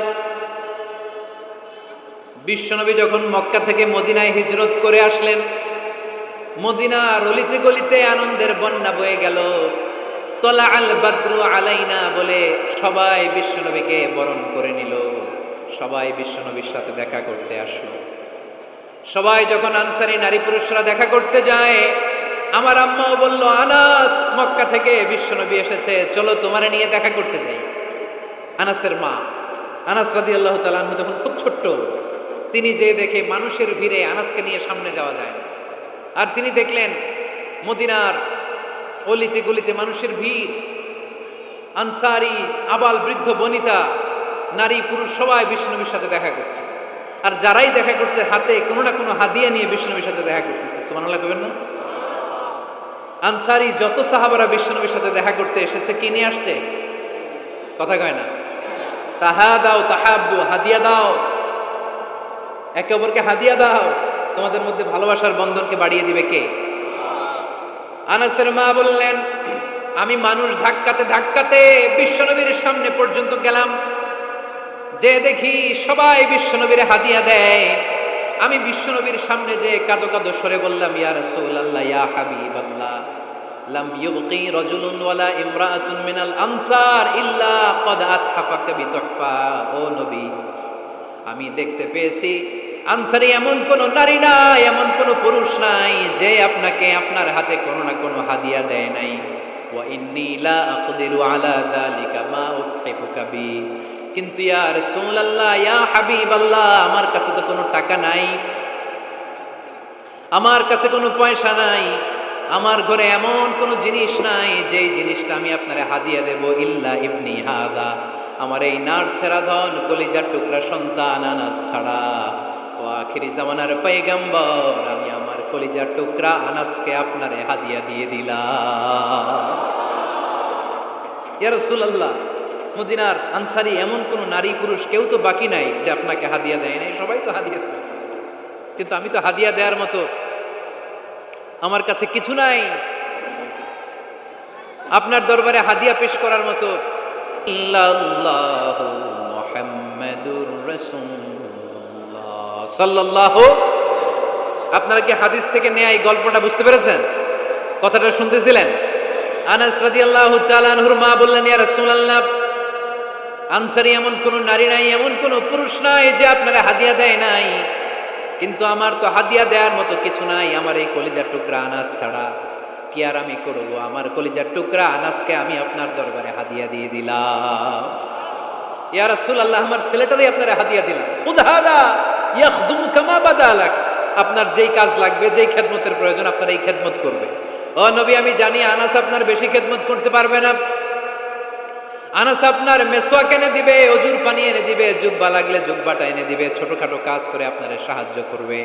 বিশ্বনবী যখন মক্কা থেকে মদিনায় হিজরত করে আসলেন, মদিনার অলিতে গলিতে আনন্দের বন্যা বয়ে গেল। তলা আল বাদরু আলাইনা বলে সবাই বিশ্বনবীকে বরণ করে নিল, সবাই বিশ্বনবীর সাথে দেখা করতে আসলো। সবাই যখন আনসারী নারী পুরুষরা দেখা করতে যায়, আমার আম্মাও বলল, আনাস মক্কা থেকে বিশ্বনবী এসেছে, চলো তোমারে নিয়ে দেখা করতে যাই। আনাসের মা আনাস রাদিয়াল্লাহু তাআলা আনহু তখন খুব ছোট্ট, তিনি যে দেখে মানুষের ভিড়ে আনাসকে নিয়ে সামনে যাওয়া যায় না। আর তিনি দেখলেন মদিনার অলিতে গলিতে মানুষের ভিড়, আনসারী আবাল বৃদ্ধ বনিতা নারী পুরুষ সবাই বিশ্বনবীর সাথে দেখা করছে। আর যারাই দেখা করছে হাতে কোনো না কোনো হাদিয়া নিয়ে বিশ্বনবীর সাথে দেখা করতেছে। সুবহানাল্লাহ কইবেন না? আনসারী যত সাহাবারা বিশ্বনবীর সাথে দেখা করতে এসেছে কি নিয়ে আসছে? কথা কয় না? তাহাদাও তাহাব্বু, হাদিয়া দাও, একে অপরকে হাদিয়া দাও, তোমাদের মধ্যে ভালোবাসার বন্ধনকে বাড়িয়ে দিবে কে? আনাসের মা বললেন, আমি মানুষ ধাক্কাতে ধাক্কাতে বিশ্বনবীর সামনে পর্যন্ত গেলাম, যে দেখি সবাই বিশ্বনবীর হাদিয়া দেয়। আমি বিশ্বনবীর সামনে যে কাঁদো কাঁদো সরে বললাম, ইয়া রাসূলুল্লাহ ইয়া হাবিবাল্লাহ, লাম ইউবকি রাজুলুন ওয়ালা ইমরাআতুন মিনাল আনসার ইল্লা ক্বাদ আতহাফাকা বিতুহফা। ও নবী, আমি দেখতে পেয়েছি আনসারী এমন কোন নারী নাই, এমন কোন পুরুষ নাই যে আপনাকে আপনার হাতে কোনো না কোনো হাদিয়া দেয় নাই। ওয়া ইন্নী লা আকদিরু আলা যালিকা মা উতহিফুকা বি, কিন্তু ইয়া রাসূলুল্লাহ ইয়া হাবিবাল্লাহ, আমার কাছে তো কোনো টাকা নাই, আমার কাছে কোনো পয়সা নাই, আমার ঘরে এমন কোনো জিনিস নাই যেই জিনিসটা আমি আপনারে হাদিয়া দেব, ইল্লা ইবনি হাদা, আমার এই নার ছেঁড়া ধন কলিজার টুকরা সন্তান আনাস ছাড়া। ও আখিরি জামানার পয়গম্বর, আমি আমার কলিজার টুকরা আনাসকে আপনারে হাদিয়া দিয়ে দিলাম। ইয়া রাসূলুল্লাহ, মদিনার আনসারী এমন কোন নারী পুরুষ কেউ তো বাকি নাই যে আপনাকে হাদিয়া দেয় নাই, সবাই তো হাদিয়া দেয়, কিন্তু আমি তো হাদিয়া দেওয়ার মতো আমার কাছে কিছু নাই, আপনার দরবারে হাদিয়া পেশ করার মতো। আল্লাহু মুহাম্মাদুর রাসূলুল্লাহ সাল্লাল্লাহু। আপনারা কি হাদিস থেকে নেয়া এই গল্পটা বুঝতে পেরেছেন? কথাটা শুনতেছিলেন? আনাস রাদিয়াল্লাহু তাআলা আনহুর মা বললেন, ইয়া রাসূলুল্লাহ, আনসারী এমন কোন নারী নাই, এমন কোন পুরুষ নাই যে আপনারা হাদিয়া দেয় নাই, কিন্তু আমার তো হাদিয়া দেওয়ার মতো কিছু নাই, আমার এই কলিজার টুকরা আনাস ছাড়া। কি আর আমি করব, আমার কলিজার টুকরা আনাসকে আমি আপনার দরবারে হাদিয়া দিয়ে দিলাম। ইয়া রাসূলুল্লাহ, আমার ছেলেটারই আপনারা হাদিয়া দিলাম। খুদ হাদা ইয়াখদুমু কামা বাদালাক, আপনার যেই কাজ লাগবে, যেই খেদমতের প্রয়োজন আপনার এই খেদমত করবে। ও নবী, আমি জানি আনাস আপনার বেশি খেদমত করতে পারবে না। আনাস আপনার মেসওয়াক এনে দিবে, অজুর পানি এনে দিবে, জুব্বা লাগলে জুব্বাটা এনে দিবে, ছোটখাটো কাজ করে আপনারে সাহায্য করবে।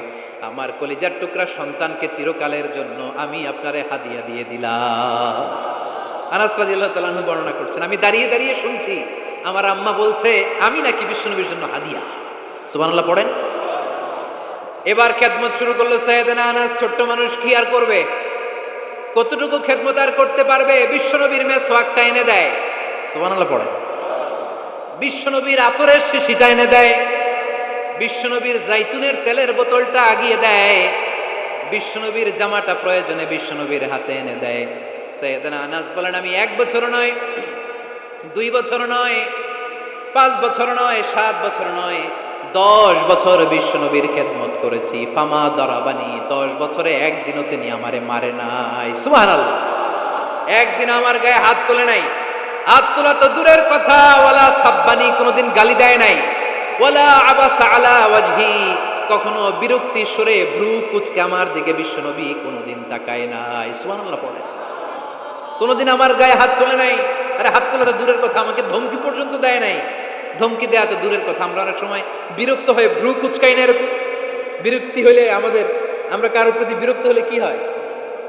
আমার কলিজার টুকরা সন্তানকে চিরকালের জন্য আমি আপনারে হাদিয়া দিয়ে দিলাম। আনাস রাদিয়াল্লাহু তাআলা আনহু বর্ণনা করছেন, আমি দাঁড়িয়ে দাঁড়িয়ে শুনছি আমার আম্মা বলছে আমি নাকি বিশ্বনবীর জন্য হাদিয়া। সুবহানাল্লাহ পড়েন। এবার খেদমত শুরু করলো সাইয়েদনা আনাস। ছোট্ট মানুষ কি আর করবে, কতটুকু খেদমত আর করতে পারবে? বিশ্বনবীর মেসওয়াকটা এনে দেয়। সুবহানাল্লাহ পড়েন। বিশ্বনবীর আতরের শিশিটা এনে দেয়, বিশ্বনবীর জাইতুনের তেলের বোতলটা আগিয়ে দেয়, বিশ্বনবীর জামাটা প্রয়োজনে বিশ্বনবীর হাতে এনে দেয়। সাইয়েদনা আনাস বলেন, আমি 1 বছর নয়, 2 বছর নয়, 5 বছর নয়, 7 বছর নয়, 10 বছর বিশ্বনবীর খেদমত করেছি। ফামা দরাবানি, 10 বছরে একদিনও তিনি আমারে মারে নাই। সুবহানাল্লাহ। একদিন আমার গায়ে হাত তোলে নাই। হাত তোলা তো দূরের কথা, ওয়ালা সাব্বানি, কোনোদিন গালি দেয় নাই। ওয়ালা আবাসা আলা ওয়াজহি, কখনো বিরক্তি সুরে ভ্রু কুচকে আমার দিকে বিশ্বনবী কোনোদিন তাকায় নাই। সুবহানাল্লাহ পড়ে। কোনোদিন আমার গায়ে হাত তোলে নাই। আরে হাত তোলা তো দূরের কথা, আমাকে ধমকি পর্যন্ত দেয় নাই। ধমকি দেয়া তো দূরের কথা, আমরা অনেক সময় বিরক্ত হয়ে ভ্রু কুচকাই না। এরকম বিরক্তি হলে আমরা কারোর প্রতি বিরক্ত হলে কি হয়?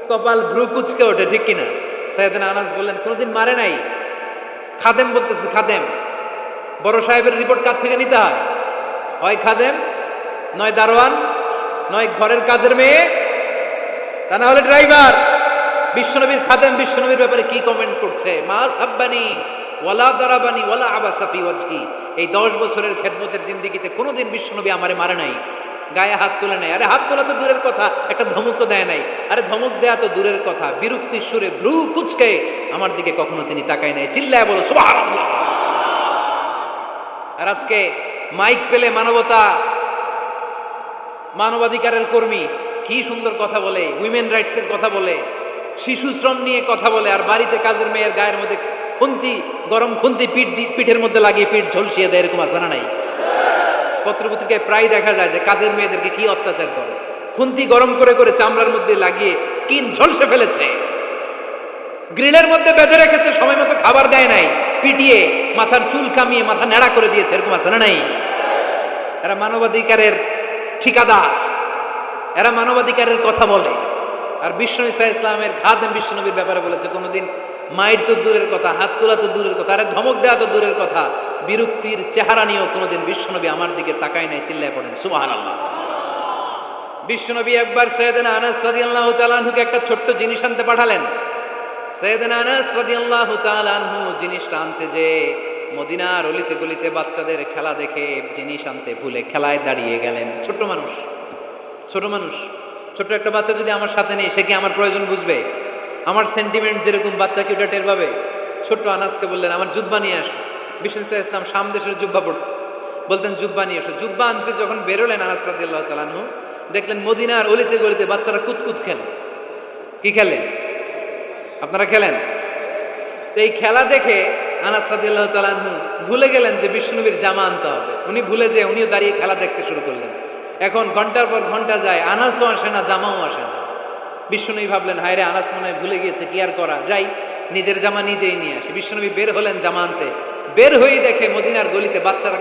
কপাল ভ্রু কুচকে ওঠে, ঠিক কিনা? সাইয়েদনা আনাস বললেন, কোনোদিন মারে নাই। খাদেম বলতেছে, খাদেম, বড় সাহেবের রিপোর্ট কার থেকে নিতে হয়? হয় খাদেম, নয় দারোয়ান, নয় ঘরের কাজের মেয়ে, তা না হলে ড্রাইভার। বিশ্বনবীর খাদেম বিশ্বনবীর ব্যাপারে কি কমেন্ট করছে? মা সাব্বানি ওয়ালা জারাবানি ওয়ালা আবাসা ফি ওয়াজহি। এই 10 বছরের খেদমতের জিন্দেগিতে কোনোদিন বিশ্বনবী আমারে মারে নাই, গায়ে হাত তুলে নাই। আরে হাত তোলা তো দূরের কথা, একটা ধমকও দেয় নাই। আরে ধমক দেয়া তো দূরের কথা, বিরক্তির সুরে ভ্রু কুচকে আমার দিকে কখনো তিনি তাকায় নাই। চিল্লায় বলো সুবহানাল্লাহ। আর আজকে মাইক পেলে মানবতা, মানবাধিকারের কর্মী কি সুন্দর কথা বলে, উইমেন রাইটস এর কথা বলে, শিশু শ্রম নিয়ে কথা বলে, আর বাড়িতে কাজের মেয়ের গায়ের মধ্যে খুন্তি, গরম খুন্তি পিঠের মধ্যে লাগিয়ে পিঠ ঝলসিয়ে দেয়। এরকম আছে না নাই? পত্রপত্রিকায় প্রায় দেখা যায় যে কাজের মেয়েদেরকে কি অত্যাচার করে। খুন্তি গরম করে করে চামড়ার মধ্যে লাগিয়ে স্কিন ঝলসে ফেলেছে, গ্রিলের মধ্যে বেঁধে রেখেছে, সময় মতো খাবার দেয় নাই, পিটিয়ে মাথার চুল কামিয়ে মাথা নেড়া করে দিয়েছে। এরকম আছে না নাই? এরা মানবাধিকারের ঠিকাদার, এরা মানবাধিকারের কথা বলে। আর বিষ্ণু ঈসা ইসলামের খাদেম বিশ্বনবীর ব্যাপারে বলেছে, কোনোদিন মায়ের তো দূরের কথা, হাত তোলা তো দূরের কথা, আরে ধমক দেওয়া তো দূরের কথা, বিরক্তির চেহারা নিয়েও কোনোদিন বিশ্বনবী আমার দিকে তাকায় নাই। চিল্লায় পড়েন সুবহানাল্লাহ। বিশ্বনবী একবার সাইয়েদনা আনাস রাদিয়াল্লাহু তাআলা আনহুকে একটা ছোট্ট জিনিস আনতে পাঠালেন। সাইয়েদনা আনাস রাদিয়াল্লাহু তাআলা আনহু জিনিসটা আনতে যে মদিনার অলিতে গলিতে বাচ্চাদের খেলা দেখে জিনিস আনতে ভুলে খেলায় দাঁড়িয়ে গেলেন। ছোট মানুষ, ছোট একটা বাচ্চা যদি আমার সাথে নেই, সে কি আমার প্রয়োজন বুঝবে? আমার সেন্টিমেন্ট যেরকম, বাচ্চা কি ওটা টের পাবে? ছোট্ট আনাসকে বললেন, আমার জুব্বা নিয়ে আসো। বিষ্ণু ইসলাম শাম দেশের জুব্বা পড়তেন, বলতেন জুব্বা নিয়ে এসো। জুব্বা আনতে যখন বেরোলেন আনাস রাদিয়াল্লাহু তাআলা আনহু, দেখলেন মদিনার অলিতে গলিতে বাচ্চারা কুতকুত খেলে। কি খেলে? আপনারা খেলেন? তো এই খেলা দেখে আনাস রাদিয়াল্লাহু তাআলা আনহু ভুলে গেলেন যে বিশ্বনবীর জামা আনতে হবে। উনি ভুলে যেয়ে উনিও দাঁড়িয়ে খেলা দেখতে শুরু করলেন। এখন ঘন্টার পর ঘন্টা যায়, আনাসও আসে না, জামাও আসে না। বিশ্বনবী ভাবলেন, হায় রে, আনাস মনে হয় ভুলে গিয়েছে, কি আর করা যাই, নিজের জামা নিজেই নিয়ে আসে। বিশ্বনবী বের হলেন জামা আনতে। বের হয়েই দেখে মদিনার গলিতে বাচ্চারা